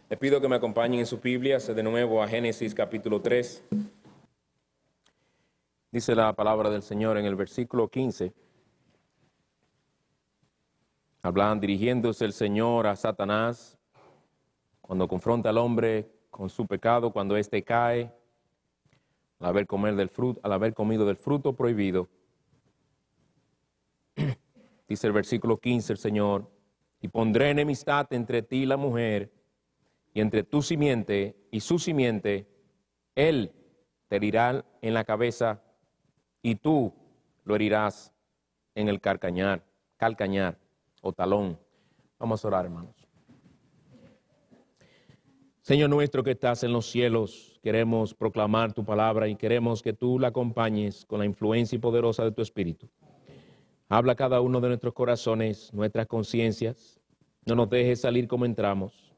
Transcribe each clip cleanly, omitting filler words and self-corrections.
Les pido que me acompañen en sus Biblias de nuevo a Génesis capítulo 3. Dice la palabra del Señor en el versículo 15. Dirigiéndose el Señor a Satanás cuando confronta al hombre con su pecado, cuando éste cae, al haber comido del fruto prohibido. Dice el versículo 15 el Señor: y pondré enemistad entre ti y la mujer, y entre tu simiente y su simiente. Él te herirá en la cabeza, y tú lo herirás en el calcañar o talón. Vamos a orar, hermanos. Señor nuestro que estás en los cielos, queremos proclamar tu palabra y queremos que tú la acompañes con la influencia poderosa de tu Espíritu. Habla a cada uno de nuestros corazones, nuestras conciencias. No nos dejes salir como entramos.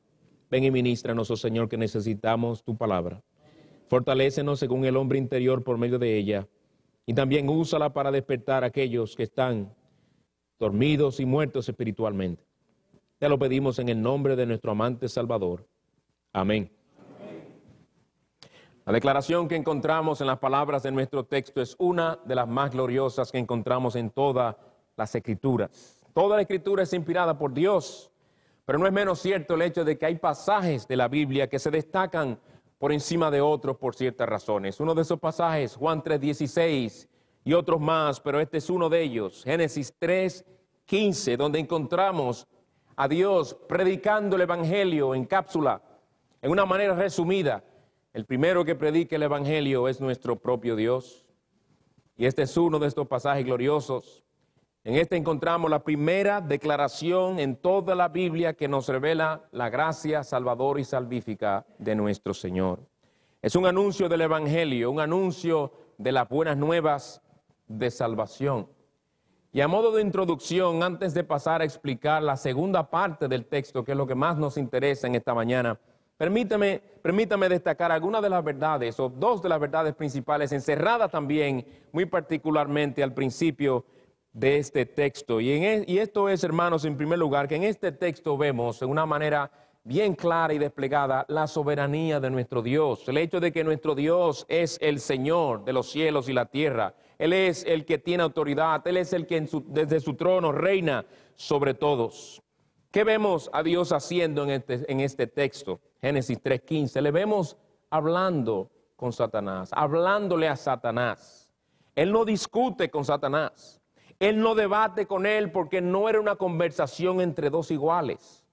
Ven y ministranos, oh Señor, que necesitamos tu palabra. Fortalécenos según el hombre interior por medio de ella. Y también úsala para despertar a aquellos que están dormidos y muertos espiritualmente. Te lo pedimos en el nombre de nuestro amante Salvador. Amén. La declaración que encontramos en las palabras de nuestro texto es una de las más gloriosas que encontramos en todas las Escrituras. Toda la Escritura es inspirada por Dios, pero no es menos cierto el hecho de que hay pasajes de la Biblia que se destacan por encima de otros por ciertas razones. Uno de esos pasajes, Juan 3:16 y otros más, pero este es uno de ellos, Génesis 3:15, donde encontramos a Dios predicando el Evangelio en cápsula, en una manera resumida. El primero que predica el Evangelio es nuestro propio Dios. Y este es uno de estos pasajes gloriosos. En este encontramos la primera declaración en toda la Biblia que nos revela la gracia salvadora y salvífica de nuestro Señor. Es un anuncio del Evangelio, un anuncio de las buenas nuevas de salvación. Y a modo de introducción, antes de pasar a explicar la segunda parte del texto, que es lo que más nos interesa en esta mañana, Permítame destacar algunas de las verdades, o dos de las verdades principales, encerradas también muy particularmente al principio de este texto. Y esto es, hermanos, en primer lugar, que en este texto vemos de una manera bien clara y desplegada la soberanía de nuestro Dios. El hecho de que nuestro Dios es el Señor de los cielos y la tierra. Él es el que tiene autoridad, Él es el que desde su trono reina sobre todos. ¿Qué vemos a Dios haciendo en este texto? Génesis 3:15, le vemos hablando con Satanás, hablándole a Satanás. Él no discute con Satanás, él no debate con él porque no era una conversación entre dos iguales.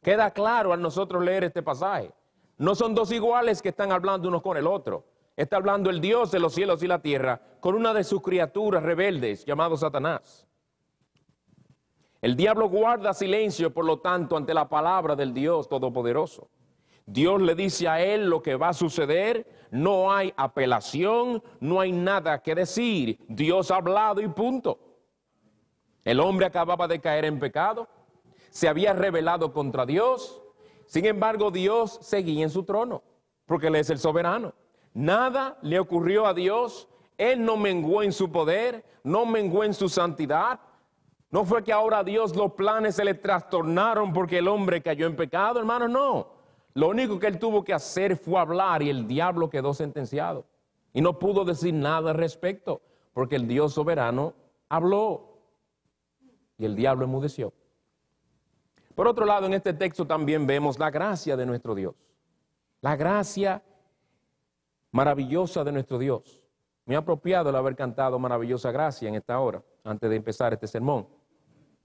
Queda claro al nosotros leer este pasaje. No son dos iguales que están hablando unos con el otro. Está hablando el Dios de los cielos y la tierra con una de sus criaturas rebeldes llamado Satanás. El diablo guarda silencio, por lo tanto, ante la palabra del Dios Todopoderoso. Dios le dice a él lo que va a suceder, no hay apelación, no hay nada que decir. Dios ha hablado y punto. El hombre acababa de caer en pecado, se había rebelado contra Dios, sin embargo Dios seguía en su trono, porque Él es el soberano. Nada le ocurrió a Dios, Él no menguó en su poder, no menguó en su santidad. No fue que ahora a Dios los planes se le trastornaron porque el hombre cayó en pecado, hermano, no. Lo único que él tuvo que hacer fue hablar y el diablo quedó sentenciado. Y no pudo decir nada al respecto porque el Dios soberano habló y el diablo enmudeció. Por otro lado, en este texto también vemos la gracia de nuestro Dios. La gracia maravillosa de nuestro Dios. Me ha apropiado el haber cantado Maravillosa Gracia en esta hora, antes de empezar este sermón.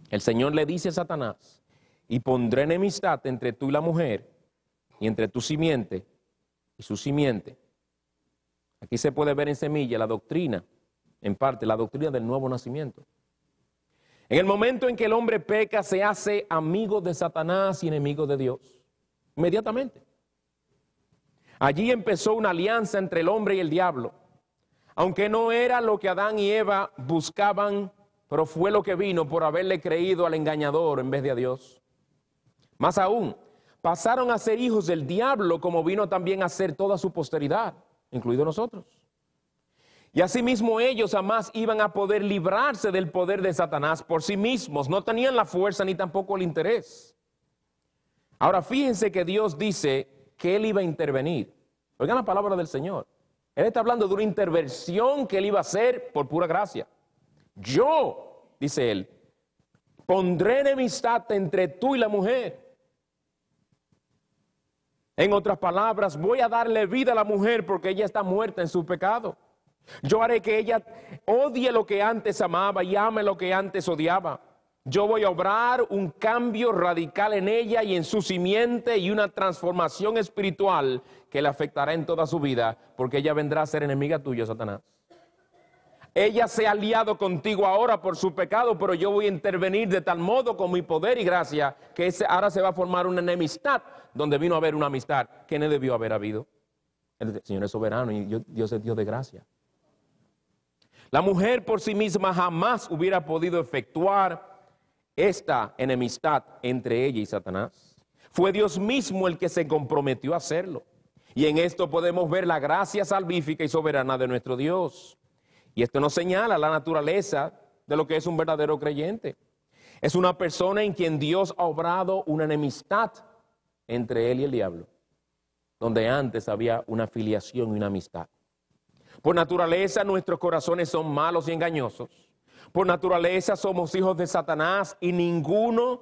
El Señor le dice a Satanás: y pondré enemistad entre tú y la mujer, y entre tu simiente y su simiente. Aquí se puede ver en semilla la doctrina, en parte la doctrina del nuevo nacimiento. En el momento en que el hombre peca, se hace amigo de Satanás y enemigo de Dios. Inmediatamente. Allí empezó una alianza entre el hombre y el diablo. Aunque no era lo que Adán y Eva buscaban, pero fue lo que vino por haberle creído al engañador en vez de a Dios. Más aún, pasaron a ser hijos del diablo, como vino también a ser toda su posteridad, incluidos nosotros. Y asimismo ellos jamás iban a poder librarse del poder de Satanás por sí mismos. No tenían la fuerza ni tampoco el interés. Ahora fíjense que Dios dice que Él iba a intervenir. Oigan la palabra del Señor. Él está hablando de una intervención que Él iba a hacer por pura gracia. Yo, dice Él, pondré enemistad entre tú y la mujer. En otras palabras, voy a darle vida a la mujer porque ella está muerta en su pecado. Yo haré que ella odie lo que antes amaba y ame lo que antes odiaba. Yo voy a obrar un cambio radical en ella y en su simiente y una transformación espiritual que le afectará en toda su vida, porque ella vendrá a ser enemiga tuya, Satanás. Ella se ha aliado contigo ahora por su pecado, pero yo voy a intervenir de tal modo con mi poder y gracia que ahora se va a formar una enemistad donde vino a haber una amistad que no debió haber habido. El Señor es soberano y Dios es Dios de gracia. La mujer por sí misma jamás hubiera podido efectuar esta enemistad entre ella y Satanás. Fue Dios mismo el que se comprometió a hacerlo. Y en esto podemos ver la gracia salvífica y soberana de nuestro Dios. Y esto nos señala la naturaleza de lo que es un verdadero creyente. Es una persona en quien Dios ha obrado una enemistad entre él y el diablo, donde antes había una filiación y una amistad. Por naturaleza nuestros corazones son malos y engañosos. Por naturaleza somos hijos de Satanás y ninguno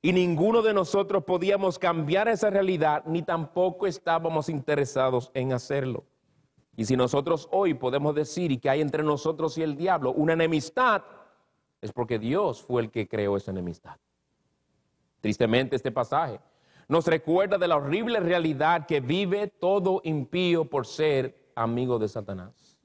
de nosotros podíamos cambiar esa realidad, ni tampoco estábamos interesados en hacerlo. Y si nosotros hoy podemos decir y que hay entre nosotros y el diablo una enemistad, es porque Dios fue el que creó esa enemistad. Tristemente este pasaje nos recuerda de la horrible realidad que vive todo impío por ser amigo de Satanás.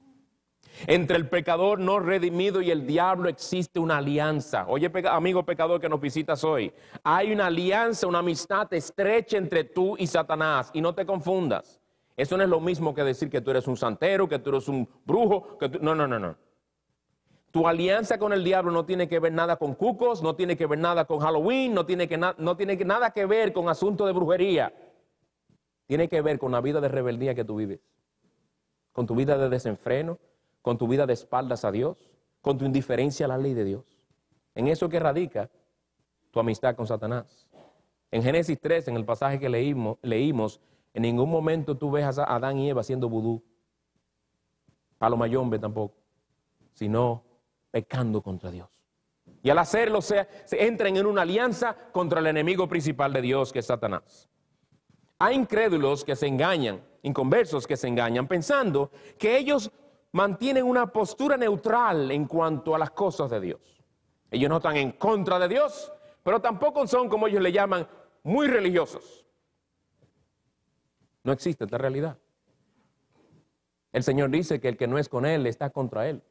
Entre el pecador no redimido y el diablo existe una alianza. Oye, amigo pecador que nos visitas hoy, hay una alianza, una amistad estrecha entre tú y Satanás, y no te confundas. Eso no es lo mismo que decir que tú eres un santero, que tú eres un brujo. No. Tu alianza con el diablo no tiene que ver nada con cucos, no tiene que ver nada con Halloween, no tiene nada que ver con asuntos de brujería. Tiene que ver con la vida de rebeldía que tú vives, con tu vida de desenfreno, con tu vida de espaldas a Dios, con tu indiferencia a la ley de Dios. En eso que radica tu amistad con Satanás. En Génesis 3, en el pasaje que leímos, en ningún momento tú ves a Adán y Eva haciendo vudú, palo mayombe tampoco, sino pecando contra Dios. Y al hacerlo se entran en una alianza contra el enemigo principal de Dios, que es Satanás. Hay incrédulos que se engañan, inconversos que se engañan, pensando que ellos mantienen una postura neutral en cuanto a las cosas de Dios. Ellos no están en contra de Dios, pero tampoco son, como ellos le llaman, muy religiosos. No existe esta realidad. El Señor dice que el que no es con Él está contra Él.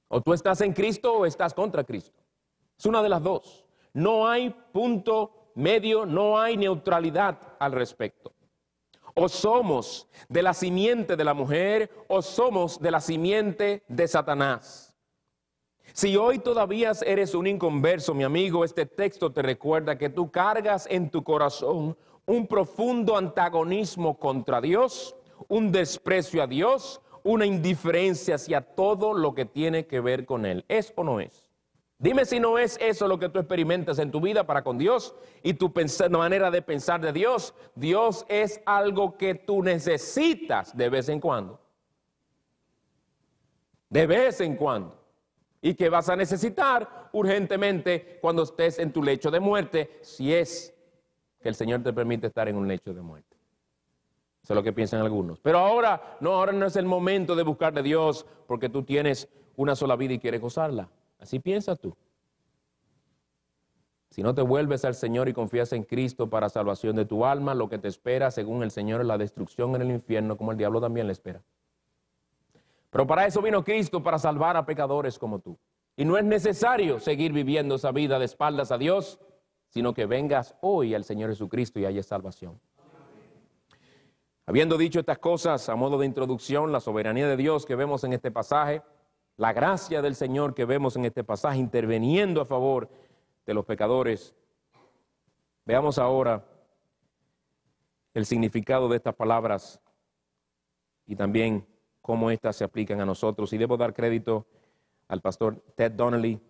O tú estás en Cristo o estás contra Cristo. Es una de las dos. No hay punto medio, no hay neutralidad al respecto. O somos de la simiente de la mujer o somos de la simiente de Satanás. Si hoy todavía eres un inconverso, mi amigo, este texto te recuerda que tú cargas en tu corazón un profundo antagonismo contra Dios, un desprecio a Dios, una indiferencia hacia todo lo que tiene que ver con Él. ¿Es o no es? Dime si no es eso lo que tú experimentas en tu vida para con Dios y tu manera de pensar de Dios. Dios es algo que tú necesitas de vez en cuando. De vez en cuando. Y que vas a necesitar urgentemente cuando estés en tu lecho de muerte, si es que el Señor te permite estar en un lecho de muerte. Eso es lo que piensan algunos. Pero ahora no es el momento de buscar de Dios porque tú tienes una sola vida y quieres gozarla. Así piensas tú. Si no te vuelves al Señor y confías en Cristo para salvación de tu alma, lo que te espera, según el Señor, es la destrucción en el infierno, como el diablo también le espera. Pero para eso vino Cristo, para salvar a pecadores como tú. Y no es necesario seguir viviendo esa vida de espaldas a Dios, sino que vengas hoy al Señor Jesucristo y haya salvación. Habiendo dicho estas cosas a modo de introducción, la soberanía de Dios que vemos en este pasaje, la gracia del Señor que vemos en este pasaje interviniendo a favor de los pecadores, veamos ahora el significado de estas palabras y también cómo éstas se aplican a nosotros. Y debo dar crédito al pastor Ted Donnelly,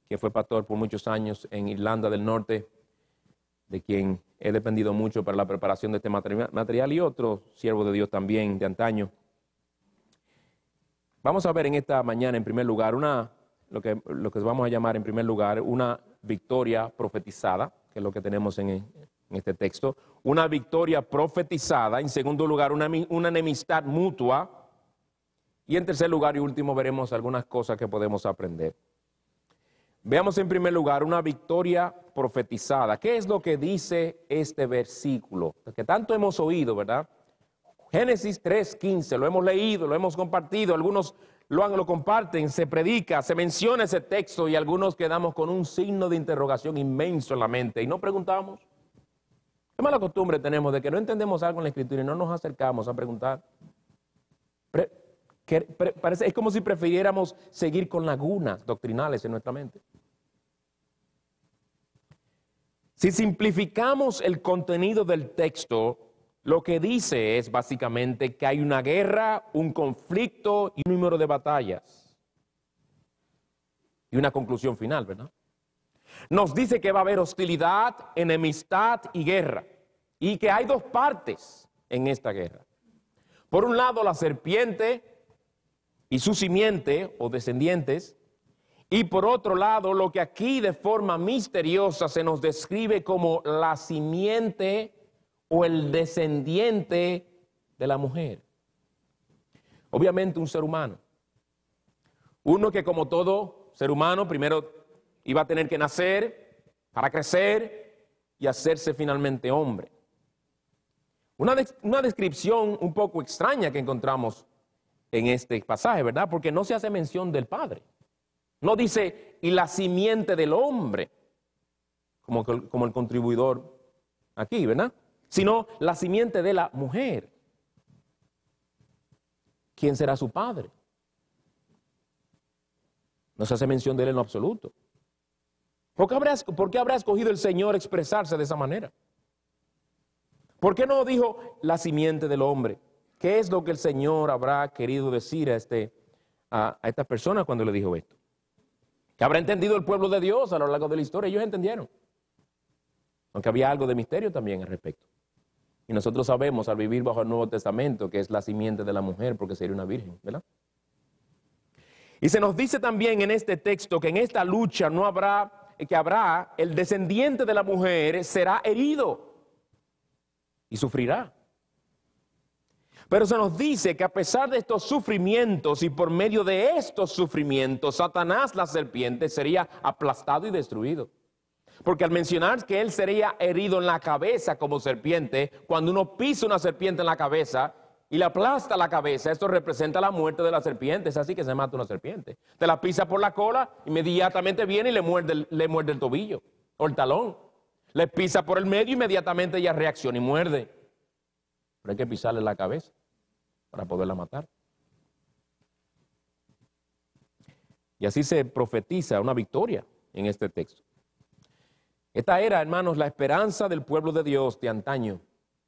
que fue pastor por muchos años en Irlanda del Norte, de quien he dependido mucho para la preparación de este material, y otro siervo de Dios también de antaño. Vamos a ver en esta mañana, en primer lugar, lo que vamos a llamar en primer lugar una victoria profetizada, que es lo que tenemos en este texto. Una victoria profetizada. En segundo lugar, una enemistad mutua. Y en tercer lugar y último, veremos algunas cosas que podemos aprender. Veamos en primer lugar una victoria profetizada. ¿Qué es lo que dice este versículo? Que tanto hemos oído, ¿verdad? Génesis 3:15, lo hemos leído, lo hemos compartido, algunos lo comparten, se predica, se menciona ese texto y algunos quedamos con un signo de interrogación inmenso en la mente y no preguntamos. ¿Qué mala costumbre tenemos de que no entendemos algo en la Escritura y no nos acercamos a preguntar? Es como si prefiriéramos seguir con lagunas doctrinales en nuestra mente. Si simplificamos el contenido del texto, lo que dice es básicamente que hay una guerra, un conflicto y un número de batallas. Y una conclusión final, ¿verdad? Nos dice que va a haber hostilidad, enemistad y guerra. Y que hay dos partes en esta guerra. Por un lado, la serpiente y su simiente o descendientes, y por otro lado, lo que aquí de forma misteriosa se nos describe como la simiente o el descendiente de la mujer. Obviamente un ser humano. Uno que como todo ser humano primero iba a tener que nacer para crecer y hacerse finalmente hombre. Una descripción un poco extraña que encontramos en este pasaje, ¿verdad? Porque no se hace mención del Padre. No dice, y la simiente del hombre, como el contribuidor aquí, ¿verdad? Sino la simiente de la mujer. ¿Quién será su padre? No se hace mención de él en lo absoluto. ¿Por qué habrá escogido el Señor expresarse de esa manera? ¿Por qué no dijo la simiente del hombre? ¿Qué es lo que el Señor habrá querido decir a esta persona cuando le dijo esto? Que habrá entendido el pueblo de Dios a lo largo de la historia. Ellos entendieron. Aunque había algo de misterio también al respecto. Y nosotros sabemos al vivir bajo el Nuevo Testamento que es la simiente de la mujer porque sería una virgen, ¿verdad? Y se nos dice también en este texto que en esta lucha habrá el descendiente de la mujer será herido y sufrirá. Pero se nos dice que a pesar de estos sufrimientos y por medio de estos sufrimientos, Satanás, la serpiente, sería aplastado y destruido. Porque al mencionar que él sería herido en la cabeza como serpiente, cuando uno pisa una serpiente en la cabeza y le aplasta la cabeza, esto representa la muerte de la serpiente. Es así que se mata una serpiente. Te la pisa por la cola, inmediatamente viene y le muerde el tobillo o el talón. Le pisa por el medio, inmediatamente ella reacciona y muerde. Pero hay que pisarle la cabeza para poderla matar. Y así se profetiza una victoria en este texto. Esta era, hermanos, la esperanza del pueblo de Dios de antaño.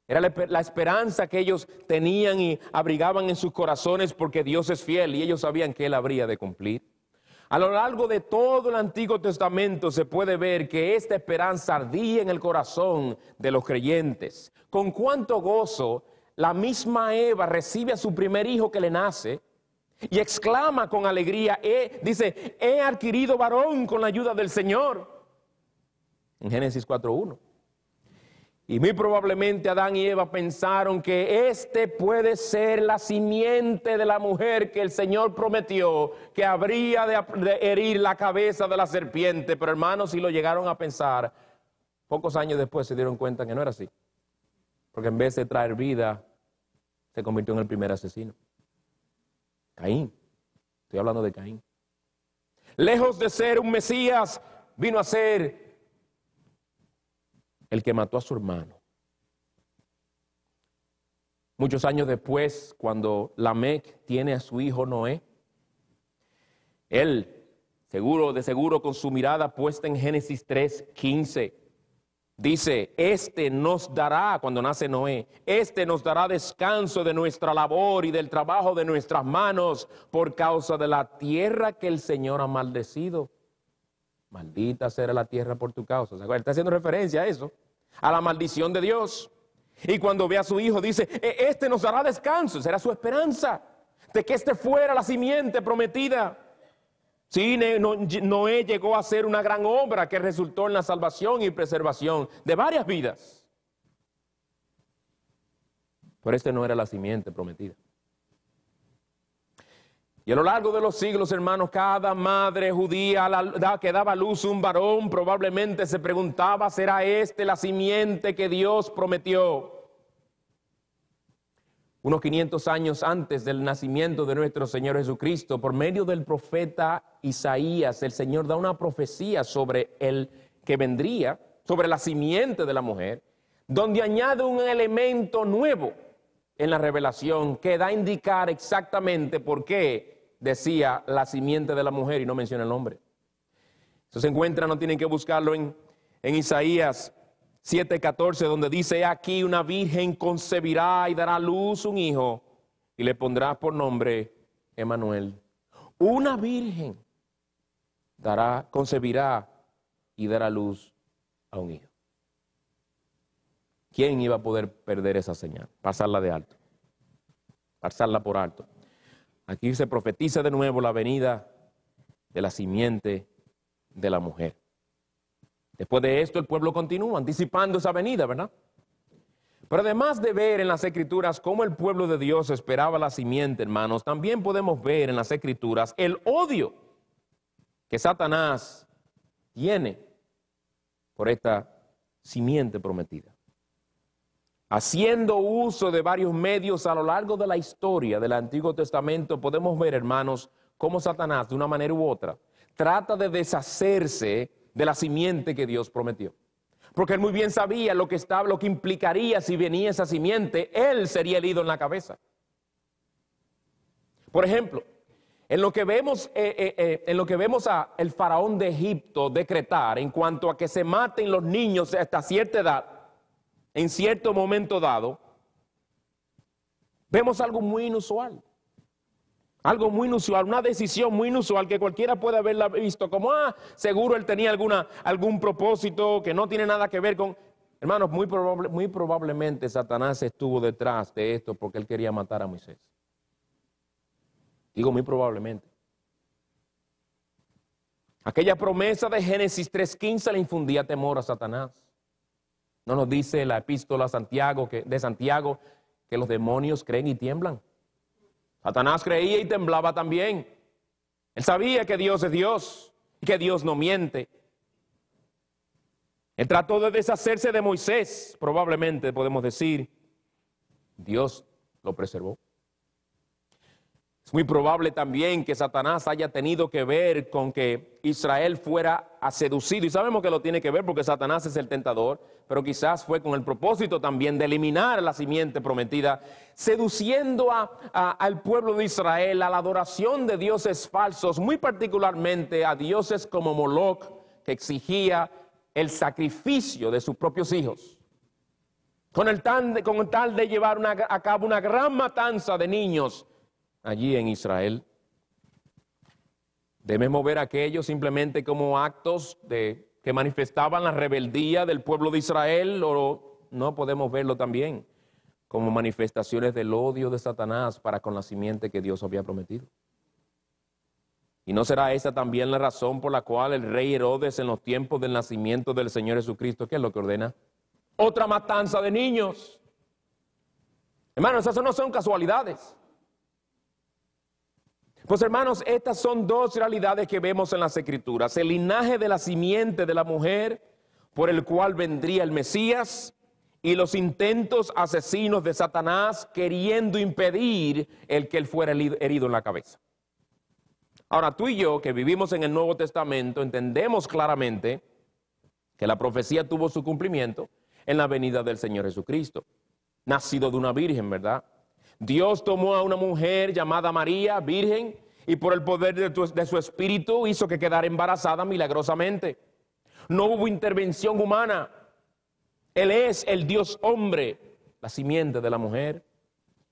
Era la esperanza que ellos tenían y abrigaban en sus corazones porque Dios es fiel y ellos sabían que Él habría de cumplir. A lo largo de todo el Antiguo Testamento se puede ver que esta esperanza ardía en el corazón de los creyentes. Con cuánto gozo la misma Eva recibe a su primer hijo que le nace y exclama con alegría, dice, he adquirido varón con la ayuda del Señor. En Génesis 4:1. Y muy probablemente Adán y Eva pensaron que este puede ser la simiente de la mujer que el Señor prometió que habría de herir la cabeza de la serpiente. Pero hermanos, si lo llegaron a pensar, pocos años después se dieron cuenta que no era así. Porque en vez de traer vida, se convirtió en el primer asesino. Caín. Estoy hablando de Caín. Lejos de ser un Mesías, vino a ser el que mató a su hermano. Muchos años después, cuando Lamec tiene a su hijo Noé, él, de seguro con su mirada puesta en Génesis 3:15, dice, nos dará, cuando nace Noé, nos dará descanso de nuestra labor y del trabajo de nuestras manos por causa de la tierra que el Señor ha maldecido. Maldita será la tierra por tu causa. ¿Se acuerdan? Está haciendo referencia a eso. a la maldición de Dios. Y cuando ve a su hijo dice, este nos dará descanso, será su esperanza, de que este fuera la simiente prometida. Sí, Noé llegó a hacer una gran obra que resultó en la salvación y preservación de varias vidas. Pero este no era la simiente prometida. Y a lo largo de los siglos, hermanos, cada madre judía que daba a luz un varón probablemente se preguntaba, ¿será este la simiente que Dios prometió? Unos 500 años antes del nacimiento de nuestro Señor Jesucristo, por medio del profeta Isaías, el Señor da una profecía sobre el que vendría, sobre la simiente de la mujer, donde añade un elemento nuevo en la revelación que da a indicar exactamente por qué decía la simiente de la mujer y no menciona el nombre. Eso se encuentra, no tienen que buscarlo en Isaías 7:14, donde dice, aquí una virgen concebirá y dará a luz un hijo y le pondrá por nombre Emmanuel. Una virgen concebirá y dará a luz a un hijo. ¿Quién iba a poder perder esa señal? Pasarla de alto, pasarla por alto. Aquí se profetiza de nuevo la venida de la simiente de la mujer. Después de esto el pueblo continúa anticipando esa venida, ¿verdad? Pero además de ver en las Escrituras cómo el pueblo de Dios esperaba la simiente, hermanos, también podemos ver en las Escrituras el odio que Satanás tiene por esta simiente prometida. Haciendo uso de varios medios a lo largo de la historia del Antiguo Testamento, podemos ver, hermanos, cómo Satanás, de una manera u otra, trata de deshacerse de la simiente que Dios prometió. Porque él muy bien sabía lo que implicaría si venía esa simiente, él sería herido en la cabeza. Por ejemplo, en lo que vemos a el faraón de Egipto decretar en cuanto a que se maten los niños hasta cierta edad, en cierto momento dado, vemos algo muy inusual. Algo muy inusual, una decisión muy inusual que cualquiera puede haberla visto como, seguro él tenía algún propósito que no tiene nada que ver con... Hermanos, muy probablemente Satanás estuvo detrás de esto porque él quería matar a Moisés. Digo muy probablemente. Aquella promesa de Génesis 3:15 le infundía temor a Satanás. ¿No nos dice la epístola de Santiago que los demonios creen y tiemblan? Satanás creía y temblaba también. Él sabía que Dios es Dios y que Dios no miente. Él trató de deshacerse de Moisés, probablemente podemos decir, Dios lo preservó. Es muy probable también que Satanás haya tenido que ver con que Israel fuera seducido. Y sabemos que lo tiene que ver porque Satanás es el tentador, pero quizás fue con el propósito también de eliminar la simiente prometida, seduciendo al pueblo de Israel a la adoración de dioses falsos, muy particularmente a dioses como Moloch, que exigía el sacrificio de sus propios hijos, con tal de llevar a cabo una gran matanza de niños allí en Israel. Debemos ver aquello simplemente como actos que manifestaban la rebeldía del pueblo de Israel, o no podemos verlo también como manifestaciones del odio de Satanás para con la simiente que Dios había prometido. ¿Y no será esa también la razón por la cual el rey Herodes en los tiempos del nacimiento del Señor Jesucristo, ¿qué es lo que ordena? Otra matanza de niños. Hermanos, esas no son casualidades. Pues hermanos, estas son dos realidades que vemos en las Escrituras. El linaje de la simiente de la mujer por el cual vendría el Mesías y los intentos asesinos de Satanás queriendo impedir el que él fuera herido en la cabeza. Ahora, tú y yo que vivimos en el Nuevo Testamento entendemos claramente que la profecía tuvo su cumplimiento en la venida del Señor Jesucristo, nacido de una virgen, ¿verdad? Dios tomó a una mujer llamada María, virgen, y por el poder de su espíritu hizo que quedara embarazada milagrosamente. No hubo intervención humana. Él es el Dios hombre, la simiente de la mujer.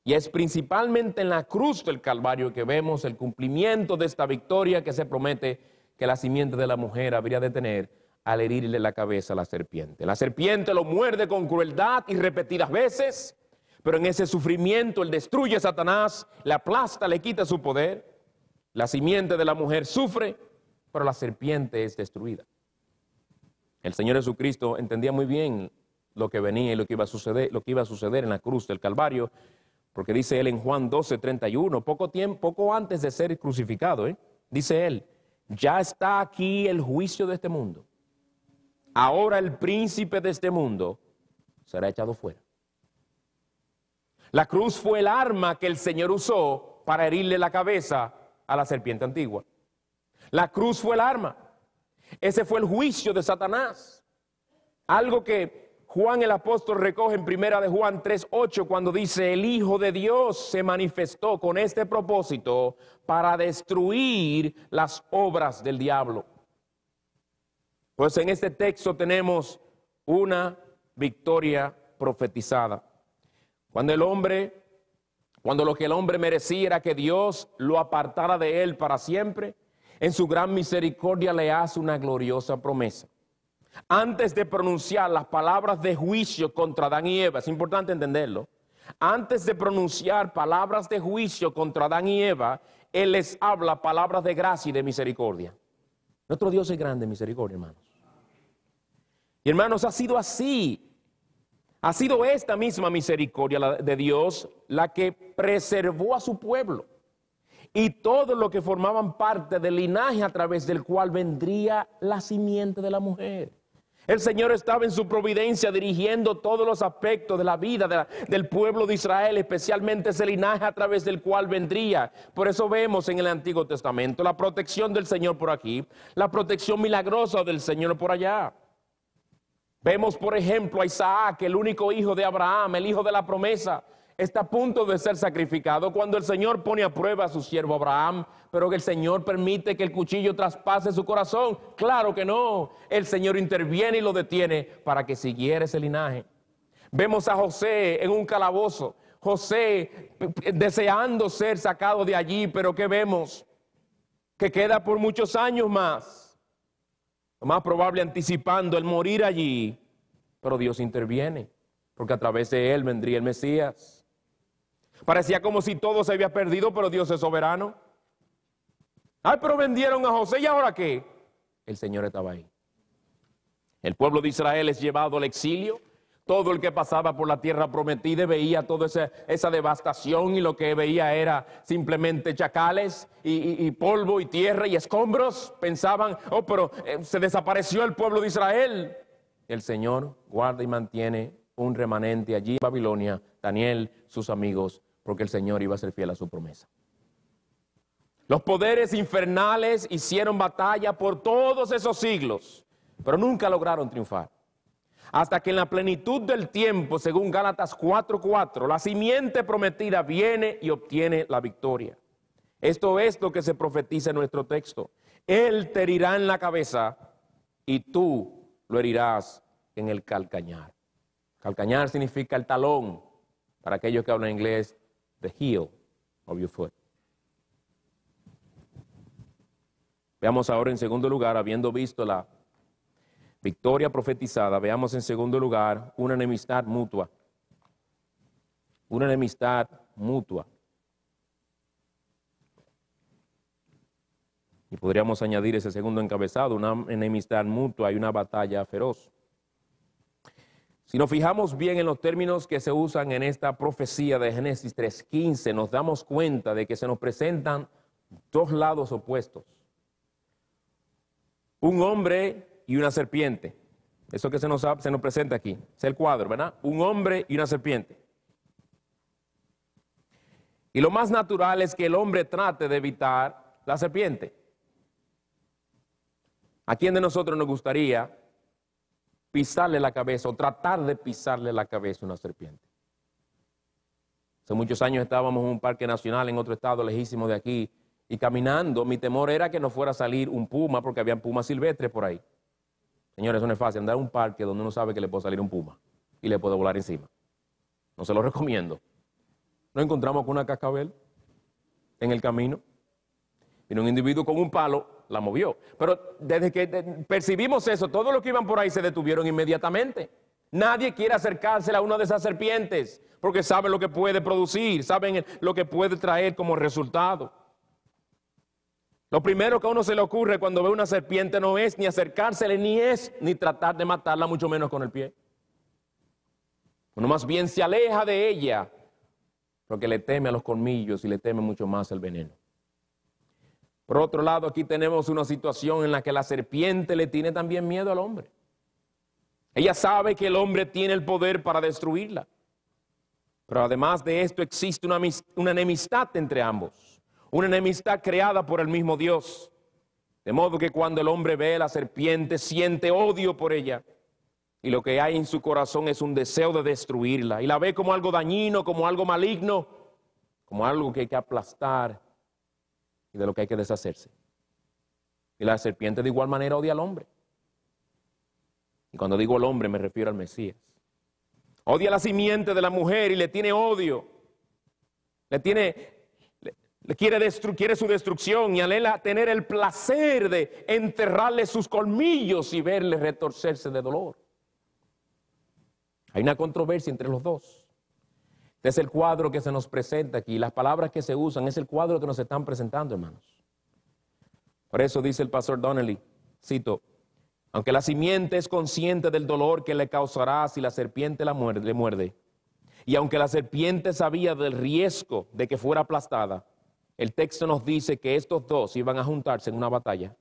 Y es principalmente en la cruz del Calvario que vemos el cumplimiento de esta victoria que se promete que la simiente de la mujer habría de tener al herirle la cabeza a la serpiente. La serpiente lo muerde con crueldad y repetidas veces, pero en ese sufrimiento él destruye a Satanás, le aplasta, le quita su poder. La simiente de la mujer sufre, pero la serpiente es destruida. El Señor Jesucristo entendía muy bien lo que venía y lo que iba a suceder en la cruz del Calvario, porque dice él en Juan 12:31, poco antes de ser crucificado, dice él, ya está aquí el juicio de este mundo. Ahora el príncipe de este mundo será echado fuera. La cruz fue el arma que el Señor usó para herirle la cabeza a la serpiente antigua. La cruz fue el arma. Ese fue el juicio de Satanás. Algo que Juan el apóstol recoge en primera de Juan 3:8 cuando dice, el Hijo de Dios se manifestó con este propósito para destruir las obras del diablo. Pues en este texto tenemos una victoria profetizada. Cuando lo que el hombre merecía era que Dios lo apartara de él para siempre, en su gran misericordia le hace una gloriosa promesa. Antes de pronunciar las palabras de juicio contra Adán y Eva, es importante entenderlo, antes de pronunciar palabras de juicio contra Adán y Eva, Él les habla palabras de gracia y de misericordia. Nuestro Dios es grande en misericordia, hermanos. Y hermanos, ha sido así. Ha sido esta misma misericordia de Dios la que preservó a su pueblo y todo lo que formaban parte del linaje a través del cual vendría la simiente de la mujer. El Señor estaba en su providencia dirigiendo todos los aspectos de la vida del pueblo de Israel, especialmente ese linaje a través del cual vendría. Por eso vemos en el Antiguo Testamento la protección del Señor por aquí, la protección milagrosa del Señor por allá. Vemos, por ejemplo, a Isaac, el único hijo de Abraham, el hijo de la promesa, está a punto de ser sacrificado cuando el Señor pone a prueba a su siervo Abraham, pero que el Señor permite que el cuchillo traspase su corazón. Claro que no, el Señor interviene y lo detiene para que siguiera ese linaje. Vemos a José en un calabozo, José deseando ser sacado de allí, pero ¿qué vemos? Que queda por muchos años más. Lo más probable anticipando el morir allí, pero Dios interviene, porque a través de él vendría el Mesías. Parecía como si todo se había perdido, pero Dios es soberano. Ay, pero vendieron a José, ¿y ahora qué? El Señor estaba ahí. El pueblo de Israel es llevado al exilio. Todo el que pasaba por la tierra prometida veía toda esa devastación y lo que veía era simplemente chacales y polvo y tierra y escombros. Pensaban, pero se desapareció el pueblo de Israel. El Señor guarda y mantiene un remanente allí en Babilonia, Daniel, sus amigos, porque el Señor iba a ser fiel a su promesa. Los poderes infernales hicieron batalla por todos esos siglos, pero nunca lograron triunfar. Hasta que en la plenitud del tiempo, según Gálatas 4:4, la simiente prometida viene y obtiene la victoria. Esto es lo que se profetiza en nuestro texto. Él te herirá en la cabeza y tú lo herirás en el calcañar. Calcañar significa el talón, para aquellos que hablan inglés, the heel of your foot. Veamos ahora en segundo lugar, habiendo visto la victoria profetizada, veamos en segundo lugar una enemistad mutua. Una enemistad mutua. Y podríamos añadir ese segundo encabezado, una enemistad mutua y una batalla feroz. Si nos fijamos bien en los términos que se usan en esta profecía de Génesis 3:15, nos damos cuenta de que se nos presentan dos lados opuestos. Un hombre y una serpiente. Eso que se nos presenta aquí. Es el cuadro, ¿verdad? Un hombre y una serpiente. Y lo más natural es que el hombre trate de evitar la serpiente. ¿A quién de nosotros nos gustaría pisarle la cabeza o tratar de pisarle la cabeza a una serpiente? Hace muchos años estábamos en un parque nacional en otro estado lejísimo de aquí y caminando, mi temor era que no fuera a salir un puma porque había pumas silvestres por ahí. Señores, eso no es fácil, andar a un parque donde uno sabe que le puede salir un puma y le puede volar encima. No se lo recomiendo. Nos encontramos con una cascabel en el camino. Vino un individuo con un palo la movió. Pero desde que percibimos eso, todos los que iban por ahí se detuvieron inmediatamente. Nadie quiere acercarse a una de esas serpientes porque saben lo que puede producir, saben lo que puede traer como resultado. Lo primero que a uno se le ocurre cuando ve una serpiente no es ni acercársele, ni tratar de matarla, mucho menos con el pie. Uno más bien se aleja de ella porque le teme a los colmillos y le teme mucho más el veneno. Por otro lado, aquí tenemos una situación en la que la serpiente le tiene también miedo al hombre. Ella sabe que el hombre tiene el poder para destruirla. Pero además de esto existe una enemistad entre ambos. Una enemistad creada por el mismo Dios. De modo que cuando el hombre ve a la serpiente, siente odio por ella. Y lo que hay en su corazón es un deseo de destruirla. Y la ve como algo dañino, como algo maligno, como algo que hay que aplastar y de lo que hay que deshacerse. Y la serpiente de igual manera odia al hombre. Y cuando digo el hombre me refiero al Mesías. Odia la simiente de la mujer y le tiene odio. Quiere su destrucción y anhela tener el placer de enterrarle sus colmillos y verle retorcerse de dolor. Hay una controversia entre los dos. Este es el cuadro que se nos presenta aquí. Las palabras que se usan es el cuadro que nos están presentando, hermanos. Por eso dice el pastor Donnelly, cito, aunque la simiente es consciente del dolor que le causará si la serpiente le muerde, y aunque la serpiente sabía del riesgo de que fuera aplastada, el texto nos dice que estos dos iban a juntarse en una batalla.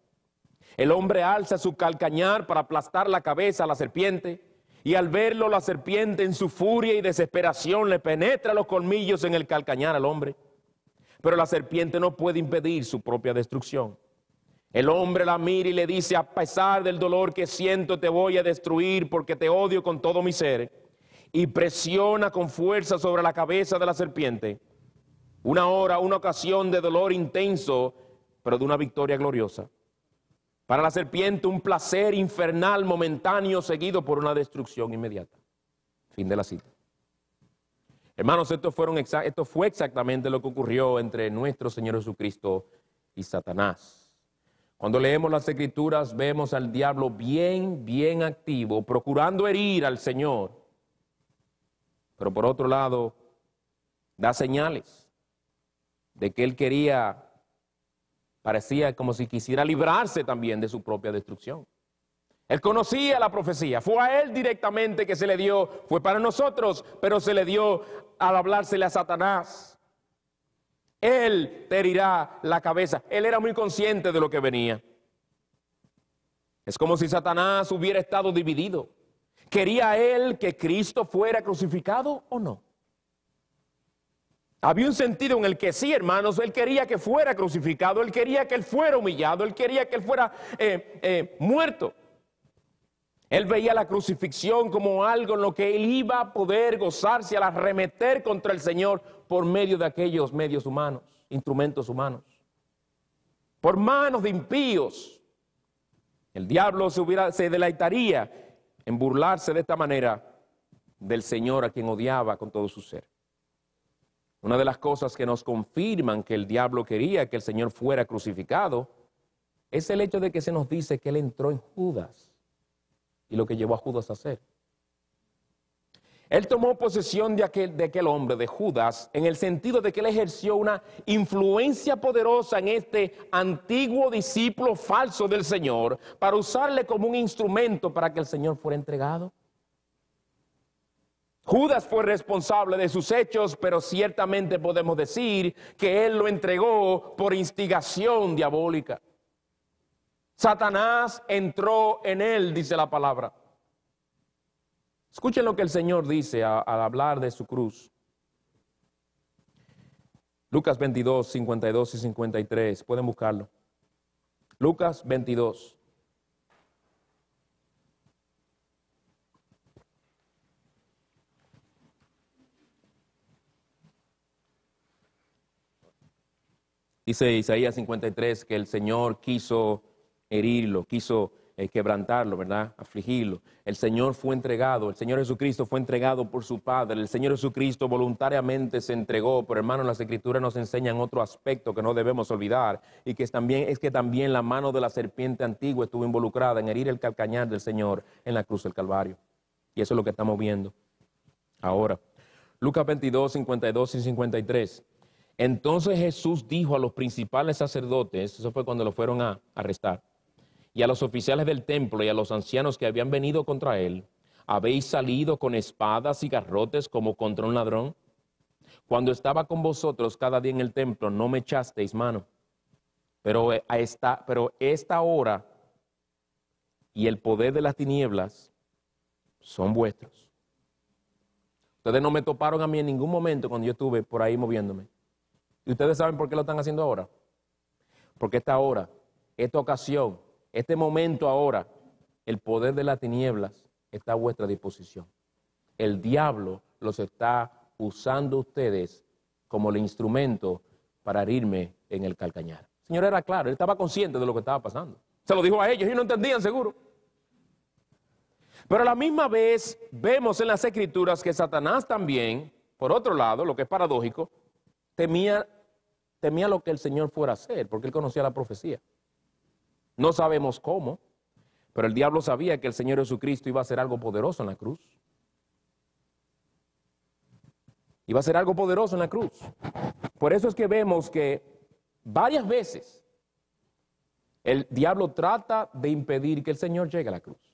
El hombre alza su calcañar para aplastar la cabeza a la serpiente, y al verlo la serpiente en su furia y desesperación le penetra los colmillos en el calcañar al hombre. Pero la serpiente no puede impedir su propia destrucción. El hombre la mira y le dice, a pesar del dolor que siento, te voy a destruir porque te odio con todo mi ser. Y presiona con fuerza sobre la cabeza de la serpiente. Una ocasión de dolor intenso, pero de una victoria gloriosa. Para la serpiente un placer infernal momentáneo seguido por una destrucción inmediata. Fin de la cita. Hermanos, esto fue exactamente lo que ocurrió entre nuestro Señor Jesucristo y Satanás. Cuando leemos las Escrituras vemos al diablo bien activo, procurando herir al Señor. Pero por otro lado, da señales de que él parecía como si quisiera librarse también de su propia destrucción. Él conocía la profecía, fue a él directamente que se le dio, fue para nosotros, pero se le dio al hablársele a Satanás. Él te herirá la cabeza. Él era muy consciente de lo que venía. Es como si Satanás hubiera estado dividido. ¿Quería él que Cristo fuera crucificado o no? Había un sentido en el que sí, hermanos, él quería que fuera crucificado, él quería que él fuera humillado, él quería que él fuera muerto. Él veía la crucifixión como algo en lo que él iba a poder gozarse al arremeter contra el Señor por medio de aquellos medios humanos, instrumentos humanos. Por manos de impíos. El diablo se deleitaría en burlarse de esta manera del Señor a quien odiaba con todo su ser. Una de las cosas que nos confirman que el diablo quería que el Señor fuera crucificado es el hecho de que se nos dice que él entró en Judas y lo que llevó a Judas a hacer. Él tomó posesión de aquel hombre, de Judas, en el sentido de que él ejerció una influencia poderosa en este antiguo discípulo falso del Señor para usarle como un instrumento para que el Señor fuera entregado. Judas fue responsable de sus hechos, pero ciertamente podemos decir que él lo entregó por instigación diabólica. Satanás entró en él, dice la palabra. Escuchen lo que el Señor dice al hablar de su cruz. Lucas 22, 52 y 53. Pueden buscarlo. Lucas 22. Dice Isaías 53 que el Señor quiso herirlo, quiso quebrantarlo, ¿verdad? Afligirlo. El Señor fue entregado, el Señor Jesucristo fue entregado por su Padre. El Señor Jesucristo voluntariamente se entregó, pero hermanos, las Escrituras nos enseñan otro aspecto que no debemos olvidar, y que es que también la mano de la serpiente antigua estuvo involucrada en herir el calcañar del Señor en la cruz del Calvario. Y eso es lo que estamos viendo ahora. Lucas 22, 52 y 53. Entonces Jesús dijo a los principales sacerdotes, eso fue cuando lo fueron a arrestar, y a los oficiales del templo y a los ancianos que habían venido contra él: ¿habéis salido con espadas y garrotes como contra un ladrón? Cuando estaba con vosotros cada día en el templo, no me echasteis mano. Pero esta hora y el poder de las tinieblas son vuestros. Ustedes no me toparon a mí en ningún momento cuando yo estuve por ahí moviéndome. ¿Y ustedes saben por qué lo están haciendo ahora? Porque esta hora, esta ocasión, este momento ahora, el poder de las tinieblas está a vuestra disposición. El diablo los está usando ustedes como el instrumento para herirme en el calcañar. El Señor era claro, él estaba consciente de lo que estaba pasando. Se lo dijo a ellos y no entendían seguro. Pero a la misma vez vemos en las Escrituras que Satanás también, por otro lado, lo que es paradójico, temía lo que el Señor fuera a hacer, porque él conocía la profecía. No sabemos cómo, pero el diablo sabía que el Señor Jesucristo iba a hacer algo poderoso en la cruz. Iba a hacer algo poderoso en la cruz. Por eso es que vemos que varias veces el diablo trata de impedir que el Señor llegue a la cruz.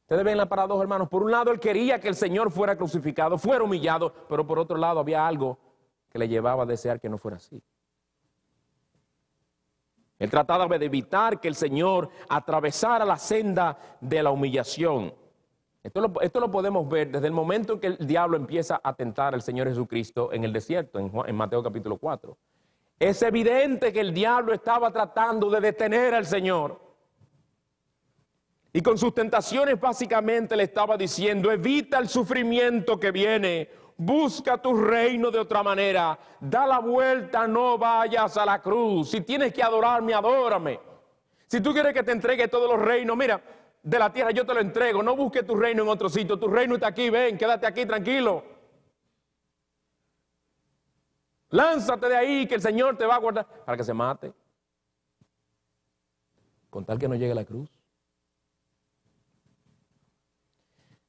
Ustedes ven la paradoja, hermanos. Por un lado, él quería que el Señor fuera crucificado, fuera humillado, pero por otro lado había algo que le llevaba a desear que no fuera así. Él trataba de evitar que el Señor atravesara la senda de la humillación. Esto lo podemos ver desde el momento en que el diablo empieza a tentar al Señor Jesucristo en el desierto, en Mateo capítulo 4. Es evidente que el diablo estaba tratando de detener al Señor. Y con sus tentaciones básicamente le estaba diciendo: evita el sufrimiento que viene, busca tu reino de otra manera, da la vuelta, no vayas a la cruz. Si tienes que adorarme, adórame. Si tú quieres que te entregue todos los reinos, mira, de la tierra yo te lo entrego, no busques tu reino en otro sitio, tu reino está aquí, ven, quédate aquí tranquilo. Lánzate de ahí que el Señor te va a guardar para que se mate. Con tal que no llegue a la cruz.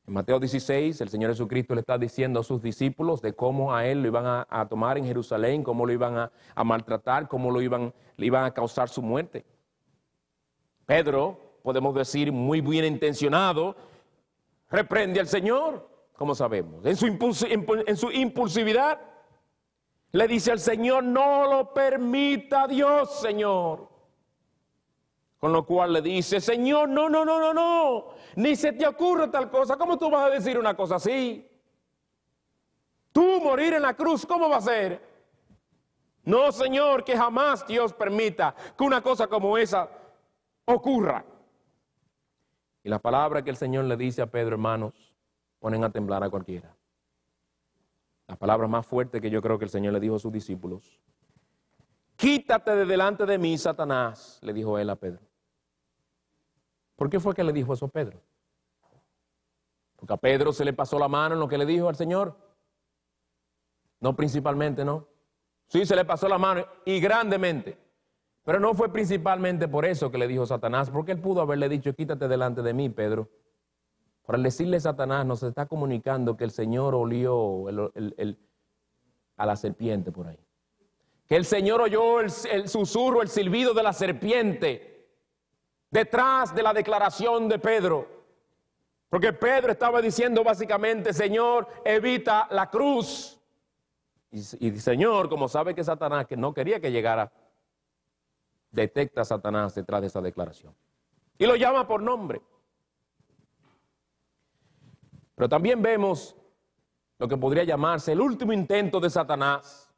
En Mateo 16, el Señor Jesucristo le está diciendo a sus discípulos de cómo a él lo iban a tomar en Jerusalén, cómo lo iban a maltratar, cómo le iban a causar su muerte. Pedro, podemos decir muy bien intencionado, reprende al Señor, como sabemos. En su impulsividad, le dice al Señor: no lo permita Dios, Señor. Con lo cual le dice: Señor, no, ni se te ocurre tal cosa. ¿Cómo tú vas a decir una cosa así? Tú morir en la cruz, ¿cómo va a ser? No, Señor, que jamás Dios permita que una cosa como esa ocurra. Y las palabras que el Señor le dice a Pedro, hermanos, ponen a temblar a cualquiera. Las palabras más fuertes que yo creo que el Señor le dijo a sus discípulos: quítate de delante de mí, Satanás, le dijo él a Pedro. ¿Por qué fue que le dijo eso a Pedro? Porque a Pedro se le pasó la mano en lo que le dijo al Señor. No principalmente, no. Sí, se le pasó la mano y grandemente. Pero no fue principalmente por eso que le dijo Satanás, porque él pudo haberle dicho: quítate delante de mí, Pedro. Por al decirle Satanás, nos está comunicando que el Señor olió a la serpiente por ahí. Que el Señor oyó el susurro, el silbido de la serpiente detrás de la declaración de Pedro. Porque Pedro estaba diciendo básicamente: Señor, evita la cruz. Y Señor, como sabe que Satanás, que no quería que llegara, detecta a Satanás detrás de esa declaración. Y lo llama por nombre. Pero también vemos lo que podría llamarse el último intento de Satanás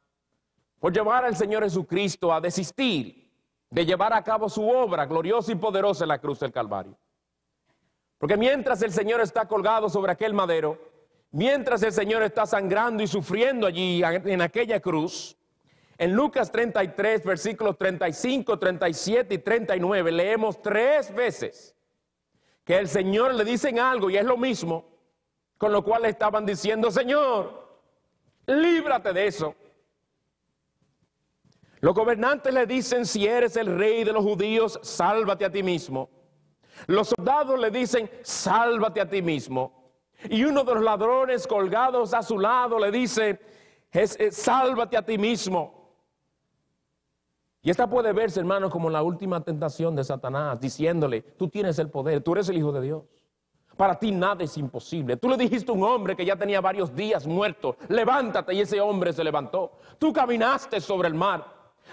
por llevar al Señor Jesucristo a desistir de llevar a cabo su obra gloriosa y poderosa en la cruz del Calvario. Porque mientras el Señor está colgado sobre aquel madero, mientras el Señor está sangrando y sufriendo allí en aquella cruz, en Lucas 33, versículos 35, 37 y 39, leemos 3 veces que el Señor le dicen algo y es lo mismo, con lo cual le estaban diciendo, Señor, líbrate de eso. Los gobernantes le dicen, si eres el rey de los judíos, sálvate a ti mismo. Los soldados le dicen, sálvate a ti mismo. Y uno de los ladrones colgados a su lado le dice, sálvate a ti mismo. Y esta puede verse, hermanos, como la última tentación de Satanás, diciéndole, tú tienes el poder, tú eres el Hijo de Dios. Para ti nada es imposible. Tú le dijiste a un hombre que ya tenía varios días muerto, levántate, y ese hombre se levantó. Tú caminaste sobre el mar.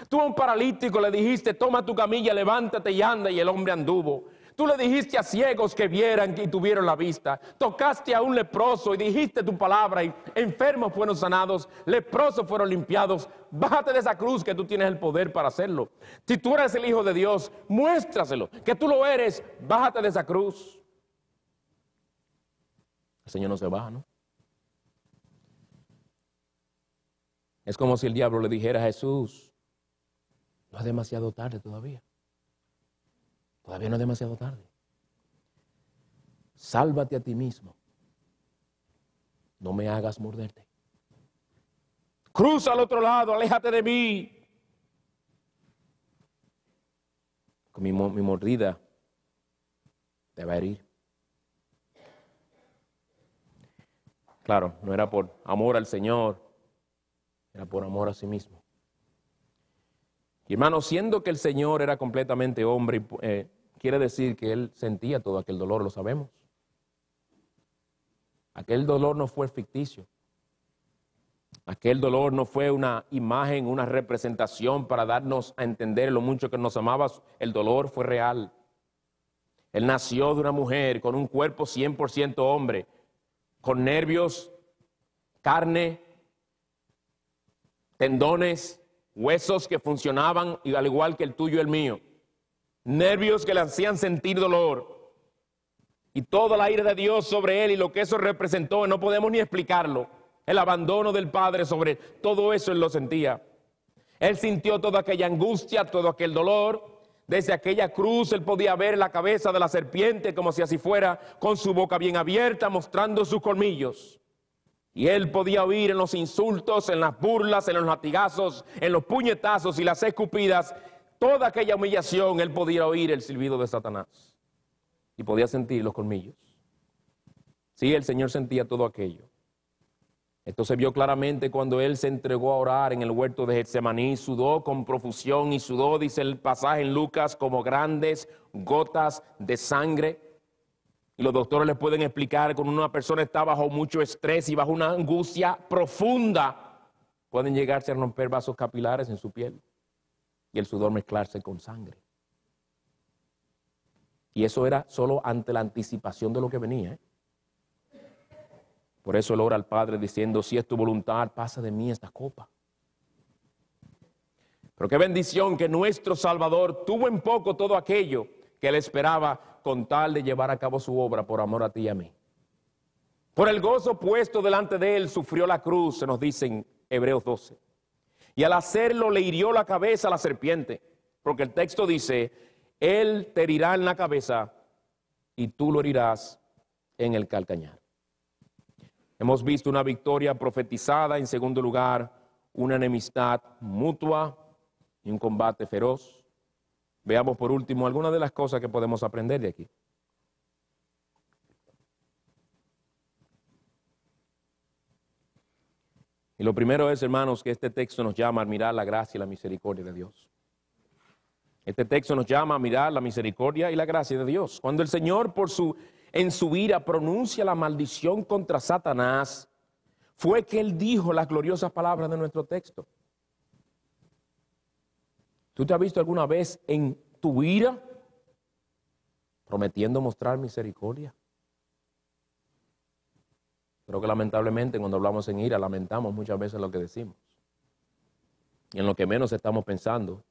Tú a un paralítico le dijiste, toma tu camilla, levántate y anda, y el hombre anduvo. Tú le dijiste a ciegos que vieran y tuvieron la vista. Tocaste a un leproso y dijiste tu palabra y enfermos fueron sanados, leprosos fueron limpiados. Bájate de esa cruz que tú tienes el poder para hacerlo. Si tú eres el Hijo de Dios, muéstraselo, que tú lo eres, bájate de esa cruz. El Señor no se baja, ¿no? Es como si el diablo le dijera a Jesús, no es demasiado tarde todavía. Todavía no es demasiado tarde. Sálvate a ti mismo. No me hagas morderte. Cruza al otro lado, aléjate de mí. Con mi mordida te va a herir. Claro, no era por amor al Señor, era por amor a sí mismo. Y hermano, siendo que el Señor era completamente hombre, quiere decir que Él sentía todo aquel dolor, lo sabemos. Aquel dolor no fue ficticio. Aquel dolor no fue una imagen, una representación para darnos a entender lo mucho que nos amaba. El dolor fue real. Él nació de una mujer con un cuerpo 100% hombre, con nervios, carne, tendones, huesos que funcionaban al igual que el tuyo y el mío. Nervios que le hacían sentir dolor. Y todo el aire de Dios sobre él y lo que eso representó, no podemos ni explicarlo. El abandono del Padre sobre todo eso él lo sentía. Él sintió toda aquella angustia, todo aquel dolor. Desde aquella cruz él podía ver la cabeza de la serpiente como si así fuera, con su boca bien abierta, mostrando sus colmillos. Y él podía oír en los insultos, en las burlas, en los latigazos, en los puñetazos y las escupidas, toda aquella humillación, él podía oír el silbido de Satanás. Y podía sentir los colmillos. Sí, el Señor sentía todo aquello. Esto se vio claramente cuando él se entregó a orar en el huerto de Getsemaní, sudó con profusión y sudó, dice el pasaje en Lucas, como grandes gotas de sangre. Y los doctores les pueden explicar cuando una persona está bajo mucho estrés y bajo una angustia profunda, pueden llegarse a romper vasos capilares en su piel y el sudor mezclarse con sangre. Y eso era solo ante la anticipación de lo que venía, Por eso él ora al Padre diciendo, si es tu voluntad, pasa de mí esta copa. Pero qué bendición que nuestro Salvador tuvo en poco todo aquello que él esperaba con tal de llevar a cabo su obra por amor a ti y a mí. Por el gozo puesto delante de él sufrió la cruz, se nos dice en Hebreos 12. Y al hacerlo le hirió la cabeza a la serpiente, porque el texto dice, él te herirá en la cabeza y tú lo herirás en el calcañar. Hemos visto una victoria profetizada, en segundo lugar, una enemistad mutua y un combate feroz. Veamos por último algunas de las cosas que podemos aprender de aquí. Y lo primero es, hermanos, que este texto nos llama a mirar la gracia y la misericordia de Dios. Este texto nos llama a mirar la misericordia y la gracia de Dios. Cuando el Señor en su ira pronuncia la maldición contra Satanás, fue que Él dijo las gloriosas palabras de nuestro texto. ¿Tú te has visto alguna vez en tu ira prometiendo mostrar misericordia? Creo que lamentablemente cuando hablamos en ira lamentamos muchas veces lo que decimos. Y en lo que menos estamos pensando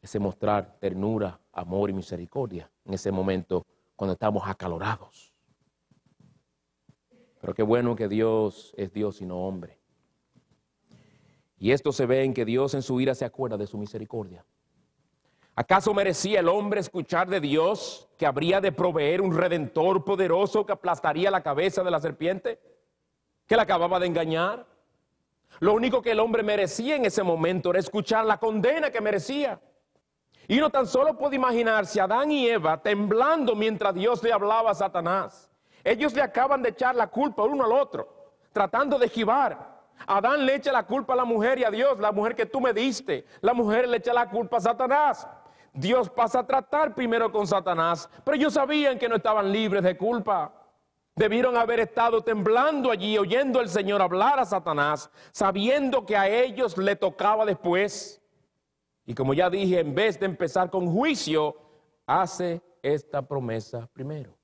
es en mostrar ternura, amor y misericordia en ese momento cuando estamos acalorados. Pero qué bueno que Dios es Dios y no hombre. Y esto se ve en que Dios en su ira se acuerda de su misericordia. ¿Acaso merecía el hombre escuchar de Dios que habría de proveer un redentor poderoso que aplastaría la cabeza de la serpiente, que la acababa de engañar. Lo único que el hombre merecía en ese momento era escuchar la condena que merecía. Y uno tan solo puede imaginarse a Adán y Eva temblando mientras Dios le hablaba a Satanás. Ellos le acaban de echar la culpa uno al otro, tratando de esquivar. Adán le echa la culpa a la mujer y a Dios, la mujer que tú me diste. La mujer le echa la culpa a Satanás. Dios pasa a tratar primero con Satanás, pero ellos sabían que no estaban libres de culpa. Debieron haber estado temblando allí, oyendo al Señor hablar a Satanás, sabiendo que a ellos le tocaba después. Y como ya dije, en vez de empezar con juicio, hace esta promesa primero.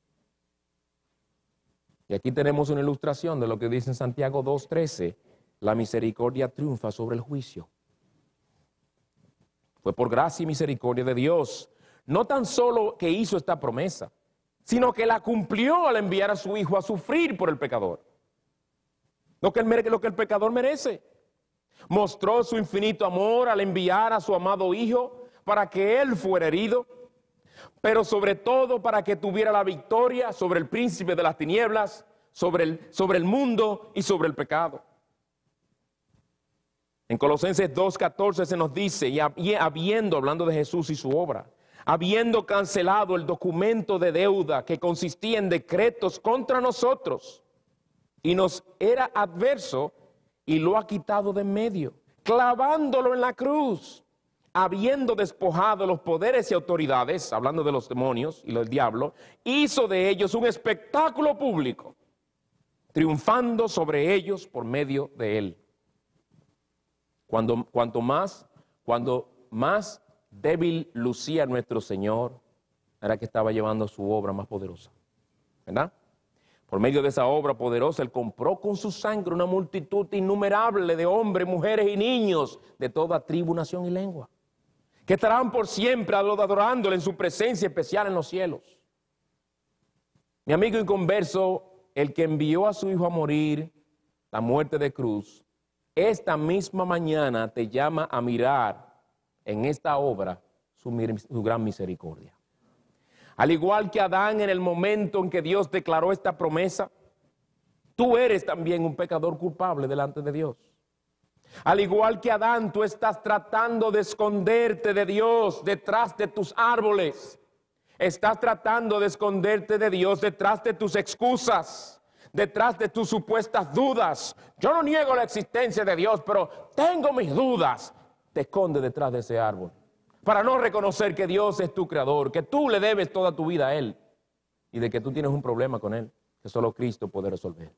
Y aquí tenemos una ilustración de lo que dice en Santiago 2:13. La misericordia triunfa sobre el juicio. Fue por gracia y misericordia de Dios, no tan solo que hizo esta promesa, sino que la cumplió al enviar a su Hijo a sufrir por el pecador. Lo que el pecador merece. Mostró su infinito amor al enviar a su amado Hijo para que Él fuera herido, pero sobre todo para que tuviera la victoria sobre el príncipe de las tinieblas, sobre el mundo y sobre el pecado. En Colosenses 2:14 se nos dice, y habiendo, hablando de Jesús y su obra, habiendo cancelado el documento de deuda que consistía en decretos contra nosotros y nos era adverso, y lo ha quitado de en medio, clavándolo en la cruz, habiendo despojado los poderes y autoridades, hablando de los demonios y del diablo, hizo de ellos un espectáculo público, triunfando sobre ellos por medio de él. Cuando más débil lucía nuestro Señor, era que estaba llevando su obra más poderosa, ¿verdad? Por medio de esa obra poderosa, Él compró con su sangre una multitud innumerable de hombres, mujeres y niños de toda tribu, nación y lengua, que estarán por siempre adorándole en su presencia especial en los cielos. Mi amigo inconverso, el que envió a su Hijo a morir la muerte de cruz, esta misma mañana te llama a mirar en esta obra su gran misericordia. Al igual que Adán en el momento en que Dios declaró esta promesa, tú eres también un pecador culpable delante de Dios. Al igual que Adán, tú estás tratando de esconderte de Dios detrás de tus árboles. Estás tratando de esconderte de Dios detrás de tus excusas, detrás de tus supuestas dudas. Yo no niego la existencia de Dios, pero tengo mis dudas. Te escondes detrás de ese árbol para no reconocer que Dios es tu creador, que tú le debes toda tu vida a Él y de que tú tienes un problema con Él que solo Cristo puede resolver.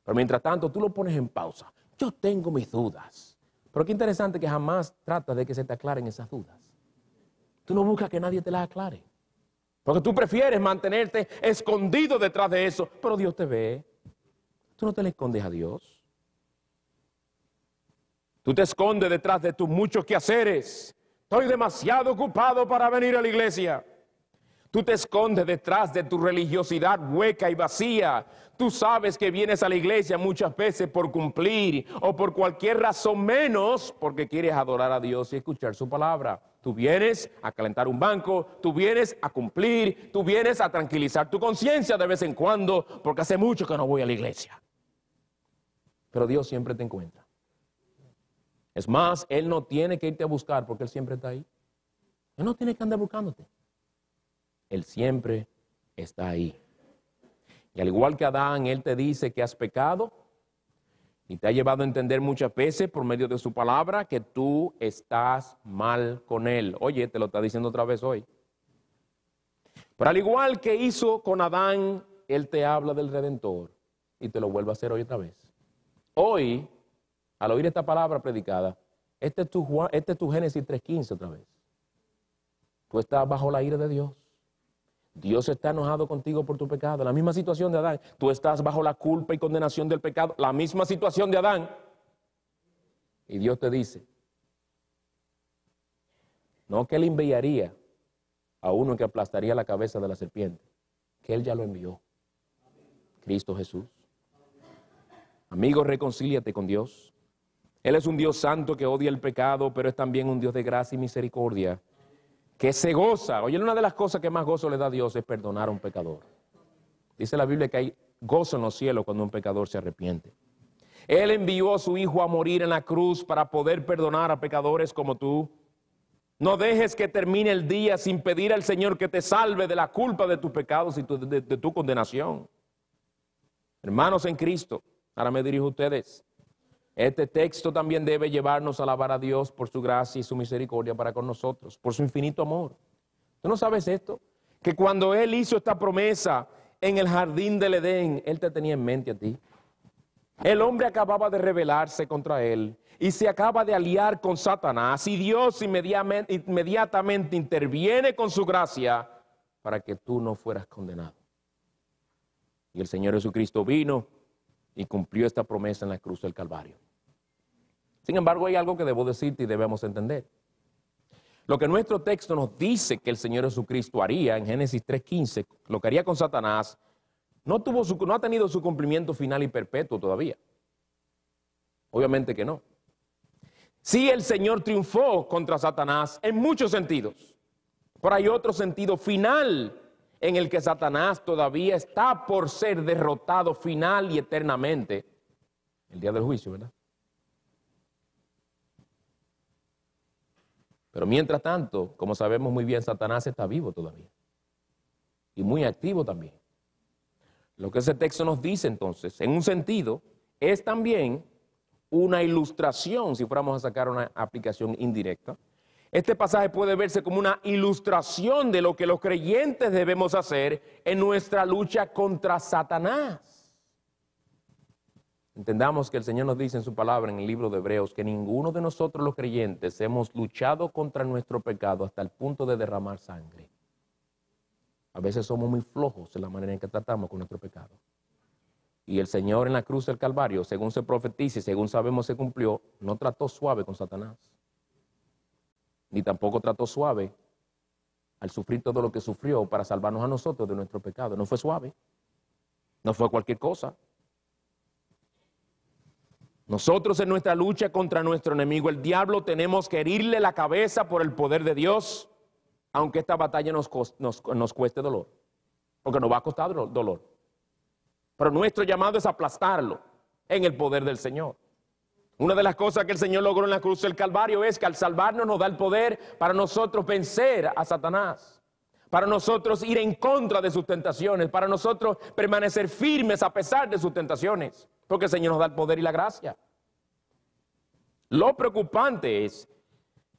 Pero mientras tanto tú lo pones en pausa. Yo tengo mis dudas. Pero qué interesante que jamás tratas de que se te aclaren esas dudas. Tú no buscas que nadie te las aclare. Porque tú prefieres mantenerte escondido detrás de eso. Pero Dios te ve. Tú no te le escondes a Dios. Tú te escondes detrás de tus muchos quehaceres. Estoy demasiado ocupado para venir a la iglesia. Tú te escondes detrás de tu religiosidad hueca y vacía. Tú sabes que vienes a la iglesia muchas veces por cumplir o por cualquier razón menos porque quieres adorar a Dios y escuchar su palabra. Tú vienes a calentar un banco, tú vienes a cumplir, tú vienes a tranquilizar tu conciencia de vez en cuando porque hace mucho que no voy a la iglesia. Pero Dios siempre te encuentra. Es más, Él no tiene que irte a buscar porque Él siempre está ahí. Él no tiene que andar buscándote. Él siempre está ahí. Y al igual que Adán, Él te dice que has pecado y te ha llevado a entender muchas veces por medio de su palabra que tú estás mal con Él. Oye, te lo está diciendo otra vez hoy. Pero al igual que hizo con Adán, Él te habla del Redentor y te lo vuelve a hacer hoy otra vez. Hoy, al oír esta palabra predicada, este es tu Génesis 3:15 otra vez. Tú estás bajo la ira de Dios. Dios está enojado contigo por tu pecado. La misma situación de Adán. Tú estás bajo la culpa y condenación del pecado. La misma situación de Adán. Y Dios te dice, no que Él enviaría a uno que aplastaría la cabeza de la serpiente, que Él ya lo envió. Cristo Jesús. Amigo, reconcíliate con Dios. Él es un Dios santo que odia el pecado, pero es también un Dios de gracia y misericordia, que se goza. Oye, una de las cosas que más gozo le da a Dios es perdonar a un pecador. Dice la Biblia que hay gozo en los cielos cuando un pecador se arrepiente. Él envió a su Hijo a morir en la cruz para poder perdonar a pecadores como tú. No dejes que termine el día sin pedir al Señor que te salve de la culpa de tus pecados y de tu condenación. Hermanos en Cristo, ahora me dirijo a ustedes. Este texto también debe llevarnos a alabar a Dios por su gracia y su misericordia para con nosotros, por su infinito amor. ¿Tú no sabes esto? Que cuando Él hizo esta promesa en el jardín del Edén, Él te tenía en mente a ti. El hombre acababa de rebelarse contra Él y se acaba de aliar con Satanás, y Dios inmediatamente interviene con su gracia para que tú no fueras condenado. Y el Señor Jesucristo vino y cumplió esta promesa en la cruz del Calvario. Sin embargo, hay algo que debo decirte y debemos entender. Lo que nuestro texto nos dice que el Señor Jesucristo haría en Génesis 3:15, lo que haría con Satanás, no ha tenido su cumplimiento final y perpetuo todavía. Obviamente que no. Sí, el Señor triunfó contra Satanás en muchos sentidos, pero hay otro sentido final en el que Satanás todavía está por ser derrotado final y eternamente el día del juicio, ¿verdad? Pero mientras tanto, como sabemos muy bien, Satanás está vivo todavía y muy activo también. Lo que ese texto nos dice entonces, en un sentido, es también una ilustración, si fuéramos a sacar una aplicación indirecta. Este pasaje puede verse como una ilustración de lo que los creyentes debemos hacer en nuestra lucha contra Satanás. Entendamos que el Señor nos dice en su palabra en el libro de Hebreos que ninguno de nosotros los creyentes hemos luchado contra nuestro pecado hasta el punto de derramar sangre. A veces somos muy flojos en la manera en que tratamos con nuestro pecado. Y el Señor en la cruz del Calvario, según se profetiza y según sabemos se cumplió, no trató suave con Satanás. Ni tampoco trató suave al sufrir todo lo que sufrió para salvarnos a nosotros de nuestro pecado. No fue suave. No fue cualquier cosa. Nosotros en nuestra lucha contra nuestro enemigo, el diablo, tenemos que herirle la cabeza por el poder de Dios, aunque esta batalla nos cueste dolor, porque nos va a costar dolor. Pero nuestro llamado es aplastarlo en el poder del Señor. Una de las cosas que el Señor logró en la cruz del Calvario es que al salvarnos nos da el poder para nosotros vencer a Satanás, para nosotros ir en contra de sus tentaciones, para nosotros permanecer firmes a pesar de sus tentaciones, porque el Señor nos da el poder y la gracia. Lo preocupante es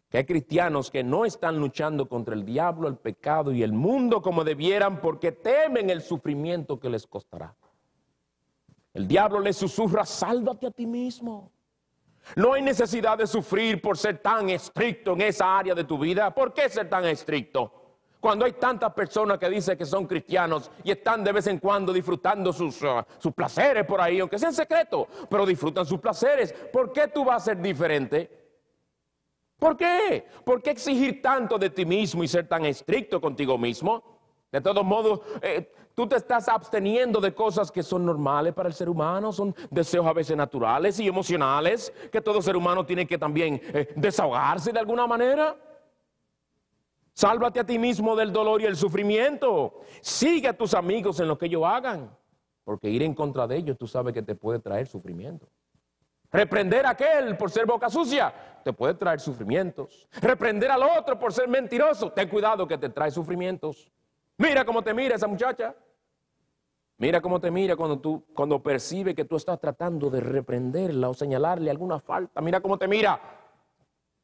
que hay cristianos que no están luchando contra el diablo, el pecado y el mundo como debieran porque temen el sufrimiento que les costará. El diablo les susurra, sálvate a ti mismo. No hay necesidad de sufrir por ser tan estricto en esa área de tu vida. ¿Por qué ser tan estricto? Cuando hay tantas personas que dicen que son cristianos y están de vez en cuando disfrutando sus placeres por ahí, aunque sea en secreto, pero disfrutan sus placeres. ¿Por qué tú vas a ser diferente? ¿Por qué? ¿Por qué exigir tanto de ti mismo y ser tan estricto contigo mismo? De todos modos, tú te estás absteniendo de cosas que son normales para el ser humano, son deseos a veces naturales y emocionales, que todo ser humano tiene que también desahogarse de alguna manera. Sálvate a ti mismo del dolor y el sufrimiento. Sigue a tus amigos en lo que ellos hagan, porque ir en contra de ellos tú sabes que te puede traer sufrimiento. Reprender a aquel por ser boca sucia te puede traer sufrimientos. Reprender al otro por ser mentiroso, ten cuidado que te trae sufrimientos. Mira cómo te mira esa muchacha. Mira cómo te mira cuando percibe que tú estás tratando de reprenderla o señalarle alguna falta. Mira cómo te mira.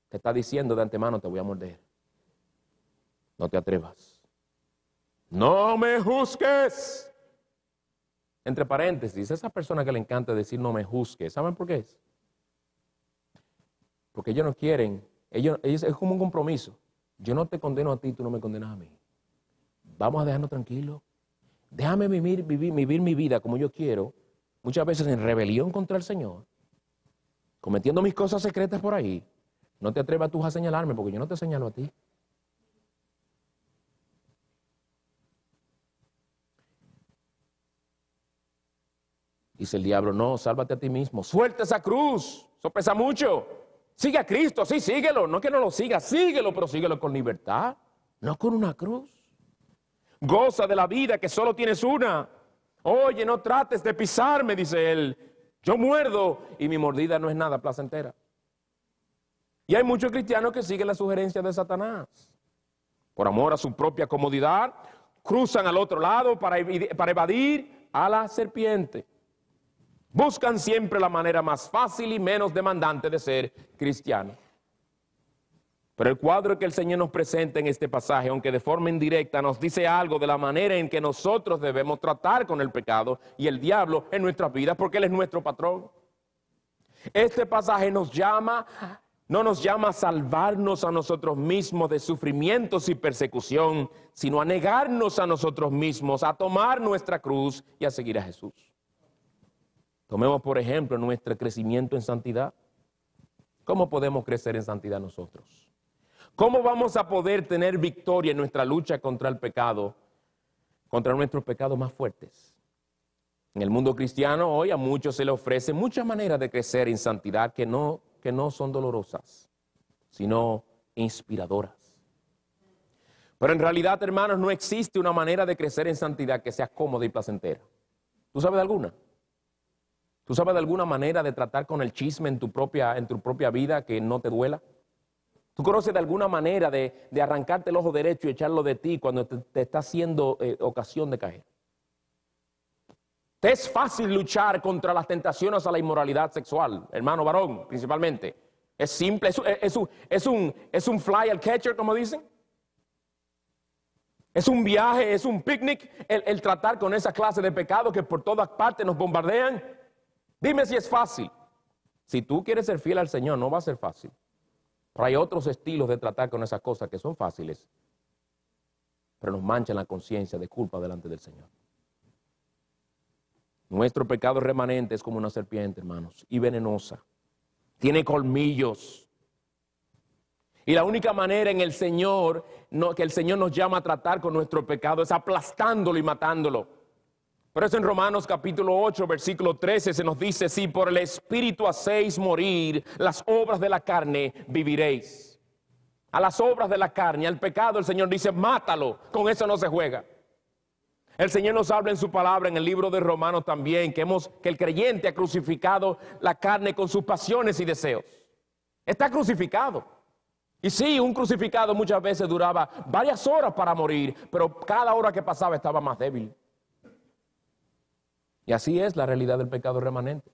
Te está diciendo de antemano, te voy a morder. No te atrevas. No me juzgues. Entre paréntesis, esa persona que le encanta decir no me juzgues, ¿saben por qué es? Porque ellos no quieren, ellos es como un compromiso. Yo no te condeno a ti, tú no me condenas a mí. Vamos a dejarnos tranquilos. Déjame vivir mi vida como yo quiero, muchas veces en rebelión contra el Señor, cometiendo mis cosas secretas por ahí. No te atrevas tú a señalarme porque yo no te señalo a ti. Dice el diablo, no, sálvate a ti mismo. Suelta esa cruz, eso pesa mucho. Sigue a Cristo, sí, síguelo. No que no lo sigas, síguelo, pero síguelo con libertad. no con una cruz. Goza de la vida que solo tienes una. Oye, no trates de pisarme, dice él. Yo muerdo y mi mordida no es nada placentera. Y hay muchos cristianos que siguen la sugerencia de Satanás. Por amor a su propia comodidad, cruzan al otro lado para evadir a la serpiente. Buscan siempre la manera más fácil y menos demandante de ser cristiano. Pero el cuadro que el Señor nos presenta en este pasaje, aunque de forma indirecta, nos dice algo de la manera en que nosotros debemos tratar con el pecado y el diablo en nuestras vidas, porque Él es nuestro patrón. Este pasaje no nos llama a salvarnos a nosotros mismos de sufrimientos y persecución, sino a negarnos a nosotros mismos, a tomar nuestra cruz y a seguir a Jesús. Tomemos, por ejemplo, nuestro crecimiento en santidad. ¿Cómo podemos crecer en santidad nosotros? ¿Cómo vamos a poder tener victoria en nuestra lucha contra el pecado, contra nuestros pecados más fuertes? En el mundo cristiano hoy a muchos se les ofrece muchas maneras de crecer en santidad que no son dolorosas, sino inspiradoras. Pero en realidad, hermanos, no existe una manera de crecer en santidad que sea cómoda y placentera. ¿Tú sabes de alguna? ¿Tú sabes de alguna manera de tratar con el chisme en tu propia vida que no te duela? ¿Tú conoces de alguna manera de arrancarte el ojo derecho y echarlo de ti cuando te está haciendo ocasión de caer? Te es fácil luchar contra las tentaciones a la inmoralidad sexual, hermano varón, principalmente. Es simple, es un fly al catcher, como dicen. Es un viaje, es un picnic, el tratar con esa clase de pecados que por todas partes nos bombardean. Dime si es fácil. Si tú quieres ser fiel al Señor, no va a ser fácil. Pero hay otros estilos de tratar con esas cosas que son fáciles, pero nos manchan la conciencia de culpa delante del Señor. Nuestro pecado remanente es como una serpiente, hermanos, y venenosa. Tiene colmillos. Y la única manera en que el Señor nos llama a tratar con nuestro pecado es aplastándolo y matándolo. Por eso en Romanos capítulo 8, versículo 13 se nos dice: si por el Espíritu hacéis morir las obras de la carne, viviréis. A las obras de la carne, al pecado, el Señor dice: mátalo, con eso no se juega. El Señor nos habla en su palabra, en el libro de Romanos también, que el creyente ha crucificado la carne con sus pasiones y deseos. Está crucificado. Y sí, un crucificado muchas veces duraba varias horas para morir, pero cada hora que pasaba estaba más débil. Y así es la realidad del pecado remanente.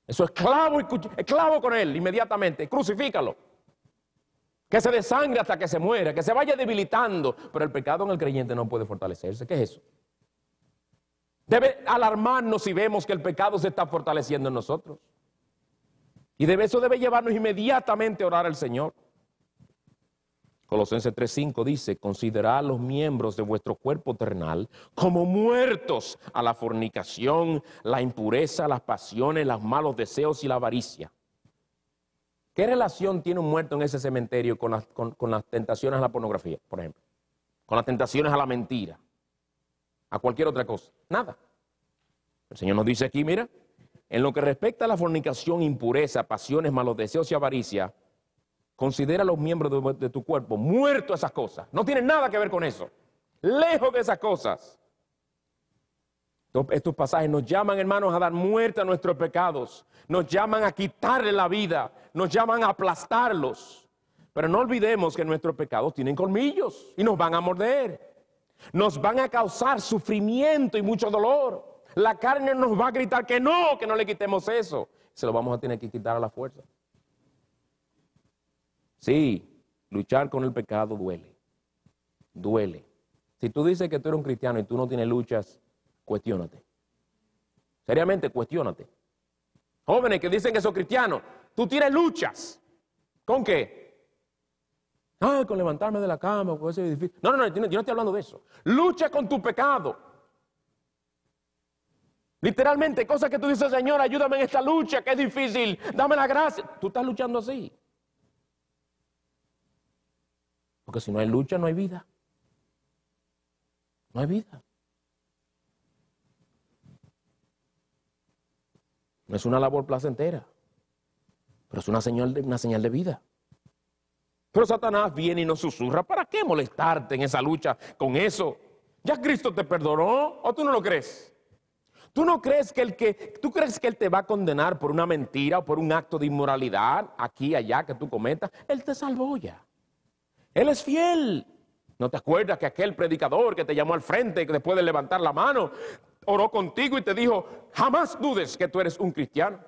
Eso es clavo con él inmediatamente, crucifícalo. Que se desangre hasta que se muera, que se vaya debilitando. Pero el pecado en el creyente no puede fortalecerse. ¿Qué es eso? Debe alarmarnos si vemos que el pecado se está fortaleciendo en nosotros. Y eso debe llevarnos inmediatamente a orar al Señor. Colosenses 3:5 dice: considerad los miembros de vuestro cuerpo terrenal como muertos a la fornicación, la impureza, las pasiones, los malos deseos y la avaricia. ¿Qué relación tiene un muerto en ese cementerio con las tentaciones a la pornografía, por ejemplo? Con las tentaciones a la mentira, a cualquier otra cosa. Nada. El Señor nos dice aquí, mira, en lo que respecta a la fornicación, impureza, pasiones, malos deseos y avaricia, considera a los miembros de tu cuerpo muertos a esas cosas. No tienen nada que ver con eso. Lejos de esas cosas. Estos pasajes nos llaman, hermanos, a dar muerte a nuestros pecados. Nos llaman a quitarle la vida. Nos llaman a aplastarlos. Pero no olvidemos que nuestros pecados tienen colmillos y nos van a morder. Nos van a causar sufrimiento y mucho dolor. La carne nos va a gritar que no le quitemos eso. Se lo vamos a tener que quitar a la fuerza. Sí, luchar con el pecado duele. Duele. Si tú dices que tú eres un cristiano y tú no tienes luchas, cuestiónate. Seriamente, cuestiónate. Jóvenes que dicen que son cristianos, tú tienes luchas. ¿Con qué? Con levantarme de la cama, con ese edificio. No, yo no estoy hablando de eso. Lucha con tu pecado. Literalmente, cosas que tú dices: Señor, ayúdame en esta lucha, que es difícil, dame la gracia. Tú estás luchando así. Porque si no hay lucha, no hay vida. No hay vida. No es una labor placentera, pero es una señal de vida. Pero Satanás viene y nos susurra, ¿para qué molestarte en esa lucha con eso? ¿Ya Cristo te perdonó o tú no lo crees? ¿Tú no crees tú crees que Él te va a condenar por una mentira o por un acto de inmoralidad aquí y allá que tú cometas? Él te salvó ya. Él es fiel. ¿No te acuerdas que aquel predicador que te llamó al frente, que después de levantar la mano, oró contigo y te dijo, jamás dudes que tú eres un cristiano?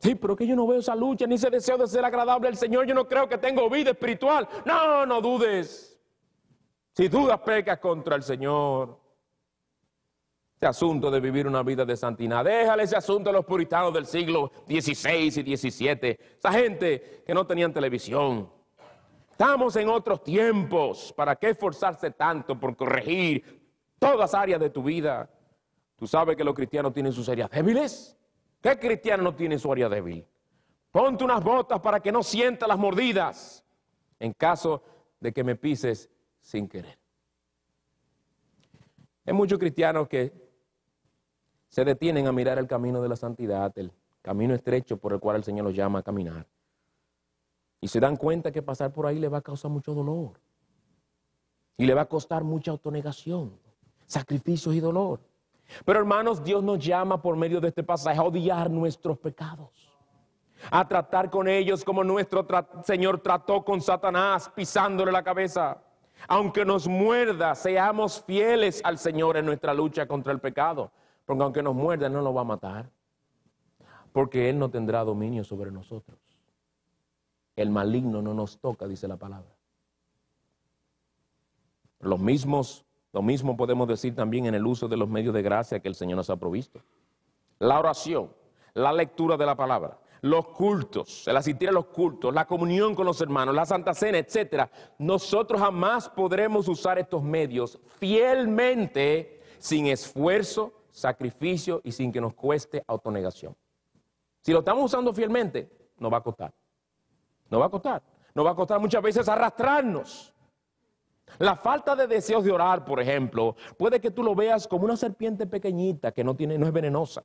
Sí, pero que yo no veo esa lucha, ni ese deseo de ser agradable al Señor. Yo no creo que tengo vida espiritual. No, no dudes. Si dudas, pecas contra el Señor. Ese asunto de vivir una vida de santidad, déjale ese asunto a los puritanos del siglo XVI y XVII. Esa gente que no tenían televisión. Estamos en otros tiempos. ¿Para qué esforzarse tanto por corregir todas las áreas de tu vida? ¿Tú sabes que los cristianos tienen sus áreas débiles? ¿Qué cristiano no tiene su área débil? Ponte unas botas para que no sienta las mordidas en caso de que me pises sin querer. Hay muchos cristianos que se detienen a mirar el camino de la santidad, el camino estrecho por el cual el Señor los llama a caminar. Y se dan cuenta que pasar por ahí le va a causar mucho dolor. Y le va a costar mucha autonegación, sacrificios y dolor. Pero hermanos, Dios nos llama por medio de este pasaje a odiar nuestros pecados, a tratar con ellos como nuestro Señor trató con Satanás, pisándole la cabeza. Aunque nos muerda, seamos fieles al Señor en nuestra lucha contra el pecado, porque aunque nos muerda, Él no nos va a matar, porque Él no tendrá dominio sobre nosotros. El maligno no nos toca, dice la palabra. Lo mismo podemos decir también en el uso de los medios de gracia que el Señor nos ha provisto. La oración, la lectura de la palabra, los cultos, el asistir a los cultos, la comunión con los hermanos, la Santa Cena, etc. Nosotros jamás podremos usar estos medios fielmente sin esfuerzo, sacrificio y sin que nos cueste autonegación. Si lo estamos usando fielmente, nos va a costar. Nos va a costar. Nos va a costar muchas veces arrastrarnos. La falta de deseos de orar, por ejemplo, puede que tú lo veas como una serpiente pequeñita que no es venenosa,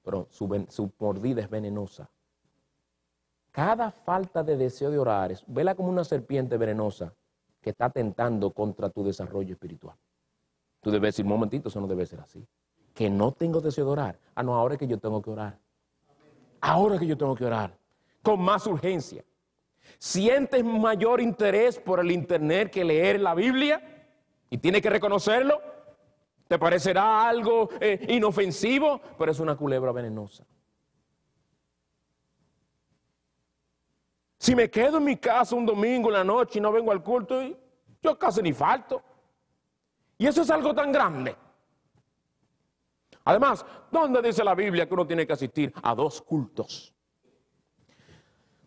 pero su mordida es venenosa. Cada falta de deseo de orar, vela como una serpiente venenosa que está atentando contra tu desarrollo espiritual. Tú debes decir, un momentito, eso no debe ser así. Que no tengo deseo de orar. Ah, no, ahora es que yo tengo que orar. Ahora es que yo tengo que orar. Con más urgencia. ¿Sientes mayor interés por el internet que leer la Biblia? Y tienes que reconocerlo. Te parecerá algo inofensivo, pero es una culebra venenosa. Si me quedo en mi casa un domingo en la noche y no vengo al culto, yo casi ni falto. Y eso es algo tan grande. Además, ¿dónde dice la Biblia que uno tiene que asistir a 2 cultos?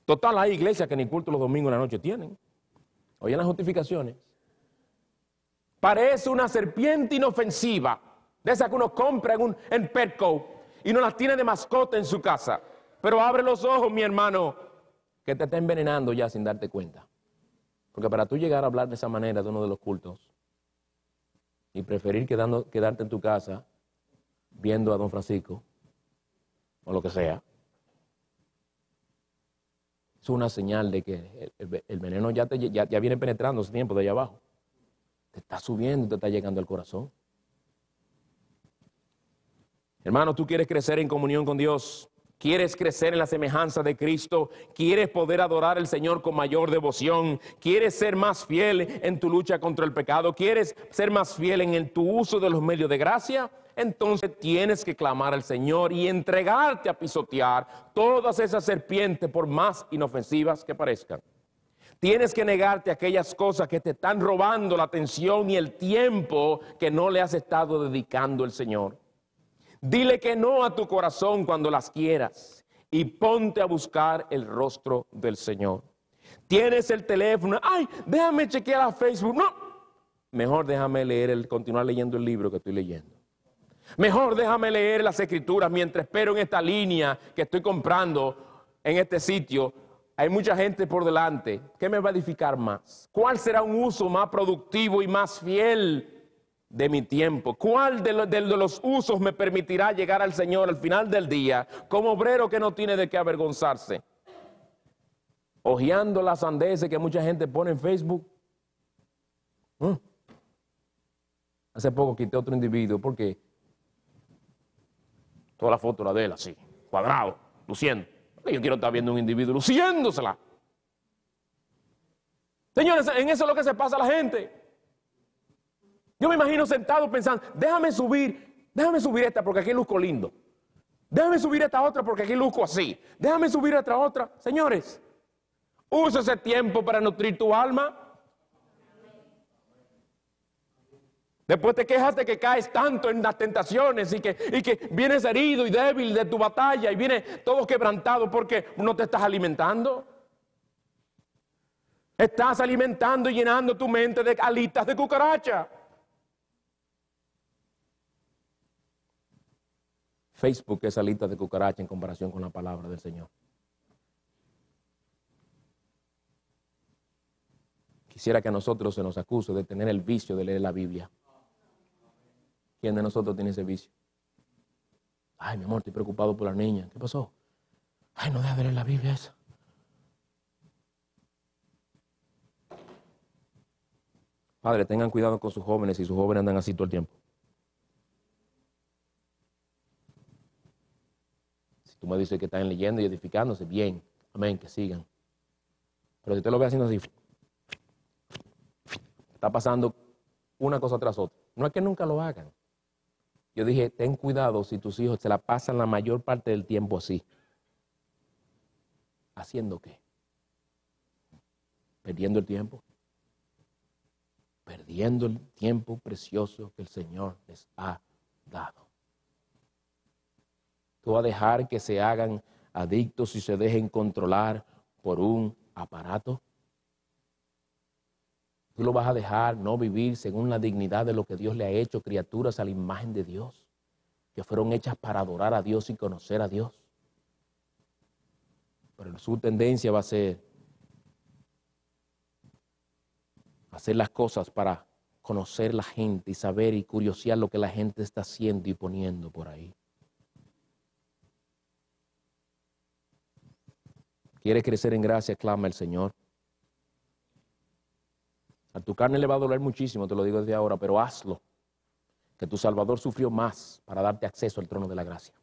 Total, hay iglesias que ni culto los domingos en la noche tienen. Oyen las justificaciones. Parece una serpiente inofensiva, de esa que uno compra en Petco y no las tiene de mascota en su casa. Pero abre los ojos, mi hermano, que te está envenenando ya sin darte cuenta. Porque para tú llegar a hablar de esa manera de uno de los cultos y preferir quedarte en tu casa viendo a don Francisco o lo que sea, es una señal de que el veneno ya viene penetrando ese tiempo de allá abajo. Te está subiendo, te está llegando al corazón. Hermano, tú quieres crecer en comunión con Dios. ¿Quieres crecer en la semejanza de Cristo? ¿Quieres poder adorar al Señor con mayor devoción? ¿Quieres ser más fiel en tu lucha contra el pecado? ¿Quieres ser más fiel en tu uso de los medios de gracia? Entonces tienes que clamar al Señor y entregarte a pisotear todas esas serpientes, por más inofensivas que parezcan. Tienes que negarte a aquellas cosas que te están robando la atención y el tiempo que no le has estado dedicando al Señor. Dile que no a tu corazón cuando las quieras y ponte a buscar el rostro del Señor. Tienes el teléfono, ay, déjame chequear a Facebook. No, mejor déjame continuar leyendo el libro que estoy leyendo. Mejor déjame leer las Escrituras mientras espero en esta línea que estoy comprando en este sitio. Hay mucha gente por delante. ¿Qué me va a edificar más? ¿Cuál será un uso más productivo y más fiel de mi tiempo? ¿Cuál de los usos me permitirá llegar al Señor al final del día como obrero que no tiene de qué avergonzarse? Hojeando las sandeces que mucha gente pone en Facebook. Hace poco quité otro individuo porque toda la foto era de él así, cuadrado, luciendo. Yo quiero estar viendo un individuo luciéndosela. Señores, en eso es lo que se pasa a la gente. Yo me imagino sentado pensando, déjame subir esta porque aquí luzco lindo. Déjame subir esta otra porque aquí luzco así. Déjame subir esta otra. Señores, usa ese tiempo para nutrir tu alma. Después te quejas de que caes tanto en las tentaciones y que vienes herido y débil de tu batalla y vienes todo quebrantado porque no te estás alimentando. Estás alimentando y llenando tu mente de alitas de cucaracha. Facebook es alitas de cucaracha en comparación con la palabra del Señor. Quisiera que a nosotros se nos acuse de tener el vicio de leer la Biblia. ¿Quién de nosotros tiene ese vicio? Ay, mi amor, estoy preocupado por la niña. ¿Qué pasó? Ay, no deja de leer la Biblia esa. Padre, tengan cuidado con sus jóvenes y sus jóvenes andan así todo el tiempo. Si tú me dices que están leyendo y edificándose, bien, amén, que sigan. Pero si usted lo ve haciendo así, está pasando una cosa tras otra. No es que nunca lo hagan. Yo dije, ten cuidado si tus hijos se la pasan la mayor parte del tiempo así. ¿Haciendo qué? Perdiendo el tiempo. Perdiendo el tiempo precioso que el Señor les ha dado. Tú vas a dejar que se hagan adictos y se dejen controlar por un aparato. Tú lo vas a dejar no vivir según la dignidad de lo que Dios le ha hecho, criaturas a la imagen de Dios, que fueron hechas para adorar a Dios y conocer a Dios. Pero su tendencia va a ser hacer las cosas para conocer la gente y saber y curiosear lo que la gente está haciendo y poniendo por ahí. ¿Quieres crecer en gracia? Clama al Señor. A tu carne le va a doler muchísimo, te lo digo desde ahora, pero hazlo. Que tu Salvador sufrió más para darte acceso al trono de la gracia.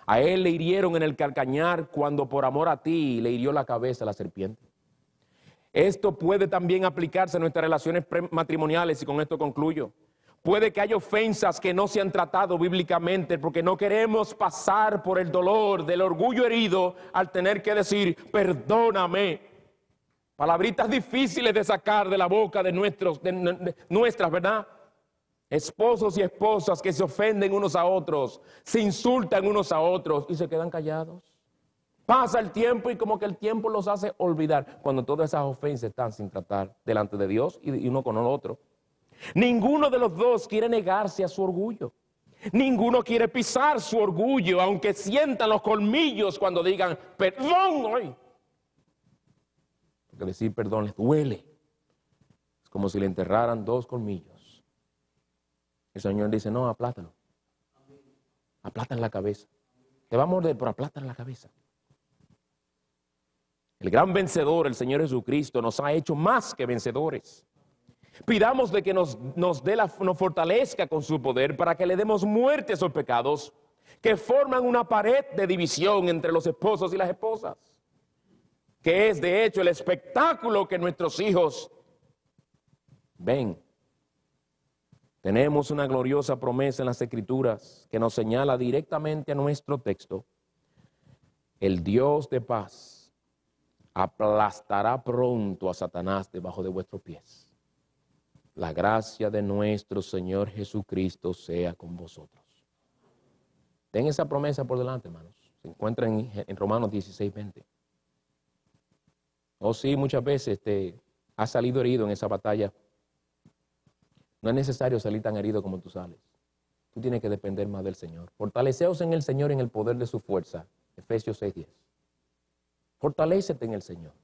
A él le hirieron en el calcañar cuando por amor a ti le hirió la cabeza la serpiente. Esto puede también aplicarse a nuestras relaciones matrimoniales y con esto concluyo. Puede que haya ofensas que no se han tratado bíblicamente porque no queremos pasar por el dolor del orgullo herido al tener que decir, perdóname. Palabritas difíciles de sacar de la boca de nuestras, ¿verdad? Esposos y esposas que se ofenden unos a otros, se insultan unos a otros y se quedan callados. Pasa el tiempo y como que el tiempo los hace olvidar cuando todas esas ofensas están sin tratar delante de Dios y uno con el otro. Ninguno de los dos quiere negarse a su orgullo. Ninguno quiere pisar su orgullo, aunque sientan los colmillos cuando digan perdón hoy. Porque decir perdón les duele. Es como si le enterraran dos colmillos. El Señor dice, no, aplátalo. Aplata en la cabeza. Te va a morder, pero aplata en la cabeza. El gran vencedor, el Señor Jesucristo, nos ha hecho más que vencedores. Pidamos de que nos fortalezca con su poder para que le demos muerte a esos pecados que forman una pared de división entre los esposos y las esposas, que es de hecho el espectáculo que nuestros hijos ven. Tenemos una gloriosa promesa en las Escrituras que nos señala directamente a nuestro texto. El Dios de paz aplastará pronto a Satanás debajo de vuestros pies. La gracia de nuestro Señor Jesucristo sea con vosotros. Ten esa promesa por delante, hermanos. Se encuentra en Romanos 16:20. Oh sí, muchas veces has salido herido en esa batalla. No es necesario salir tan herido como tú sales. Tú tienes que depender más del Señor. Fortaleceos en el Señor en el poder de su fuerza. Efesios 6:10. Fortalécete en el Señor.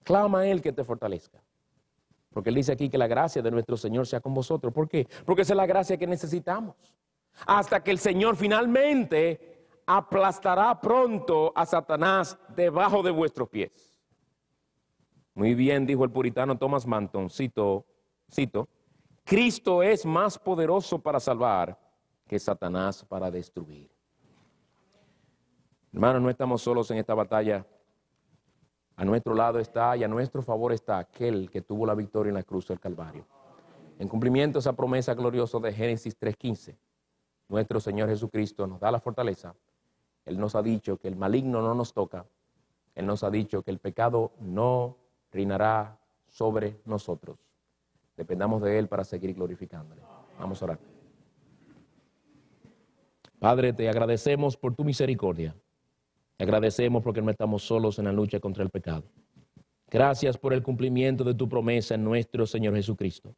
Clama a Él que te fortalezca. Porque Él dice aquí que la gracia de nuestro Señor sea con vosotros. ¿Por qué? Porque esa es la gracia que necesitamos. Hasta que el Señor finalmente aplastará pronto a Satanás debajo de vuestros pies. Muy bien, dijo el puritano Thomas Manton, cito, Cristo es más poderoso para salvar que Satanás para destruir. Hermanos, no estamos solos en esta batalla. A nuestro lado está y a nuestro favor está aquel que tuvo la victoria en la cruz del Calvario. En cumplimiento de esa promesa gloriosa de Génesis 3:15, nuestro Señor Jesucristo nos da la fortaleza. Él nos ha dicho que el maligno no nos toca. Él nos ha dicho que el pecado no reinará sobre nosotros. Dependamos de Él para seguir glorificándole. Vamos a orar. Padre, te agradecemos por tu misericordia. Te agradecemos porque no estamos solos en la lucha contra el pecado. Gracias por el cumplimiento de tu promesa en nuestro Señor Jesucristo,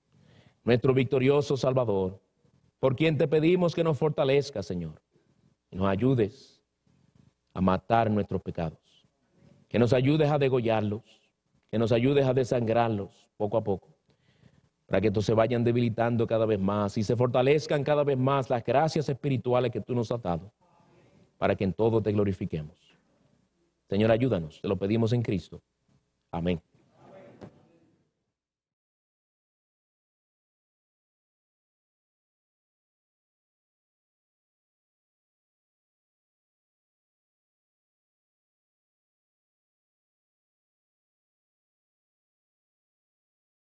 nuestro victorioso Salvador, por quien te pedimos que nos fortalezca, Señor, y nos ayudes a matar nuestros pecados, que nos ayudes a degollarlos, que nos ayudes a desangrarlos poco a poco, para que estos se vayan debilitando cada vez más y se fortalezcan cada vez más las gracias espirituales que tú nos has dado, para que en todo te glorifiquemos. Señor, ayúdanos, te lo pedimos en Cristo. Amén.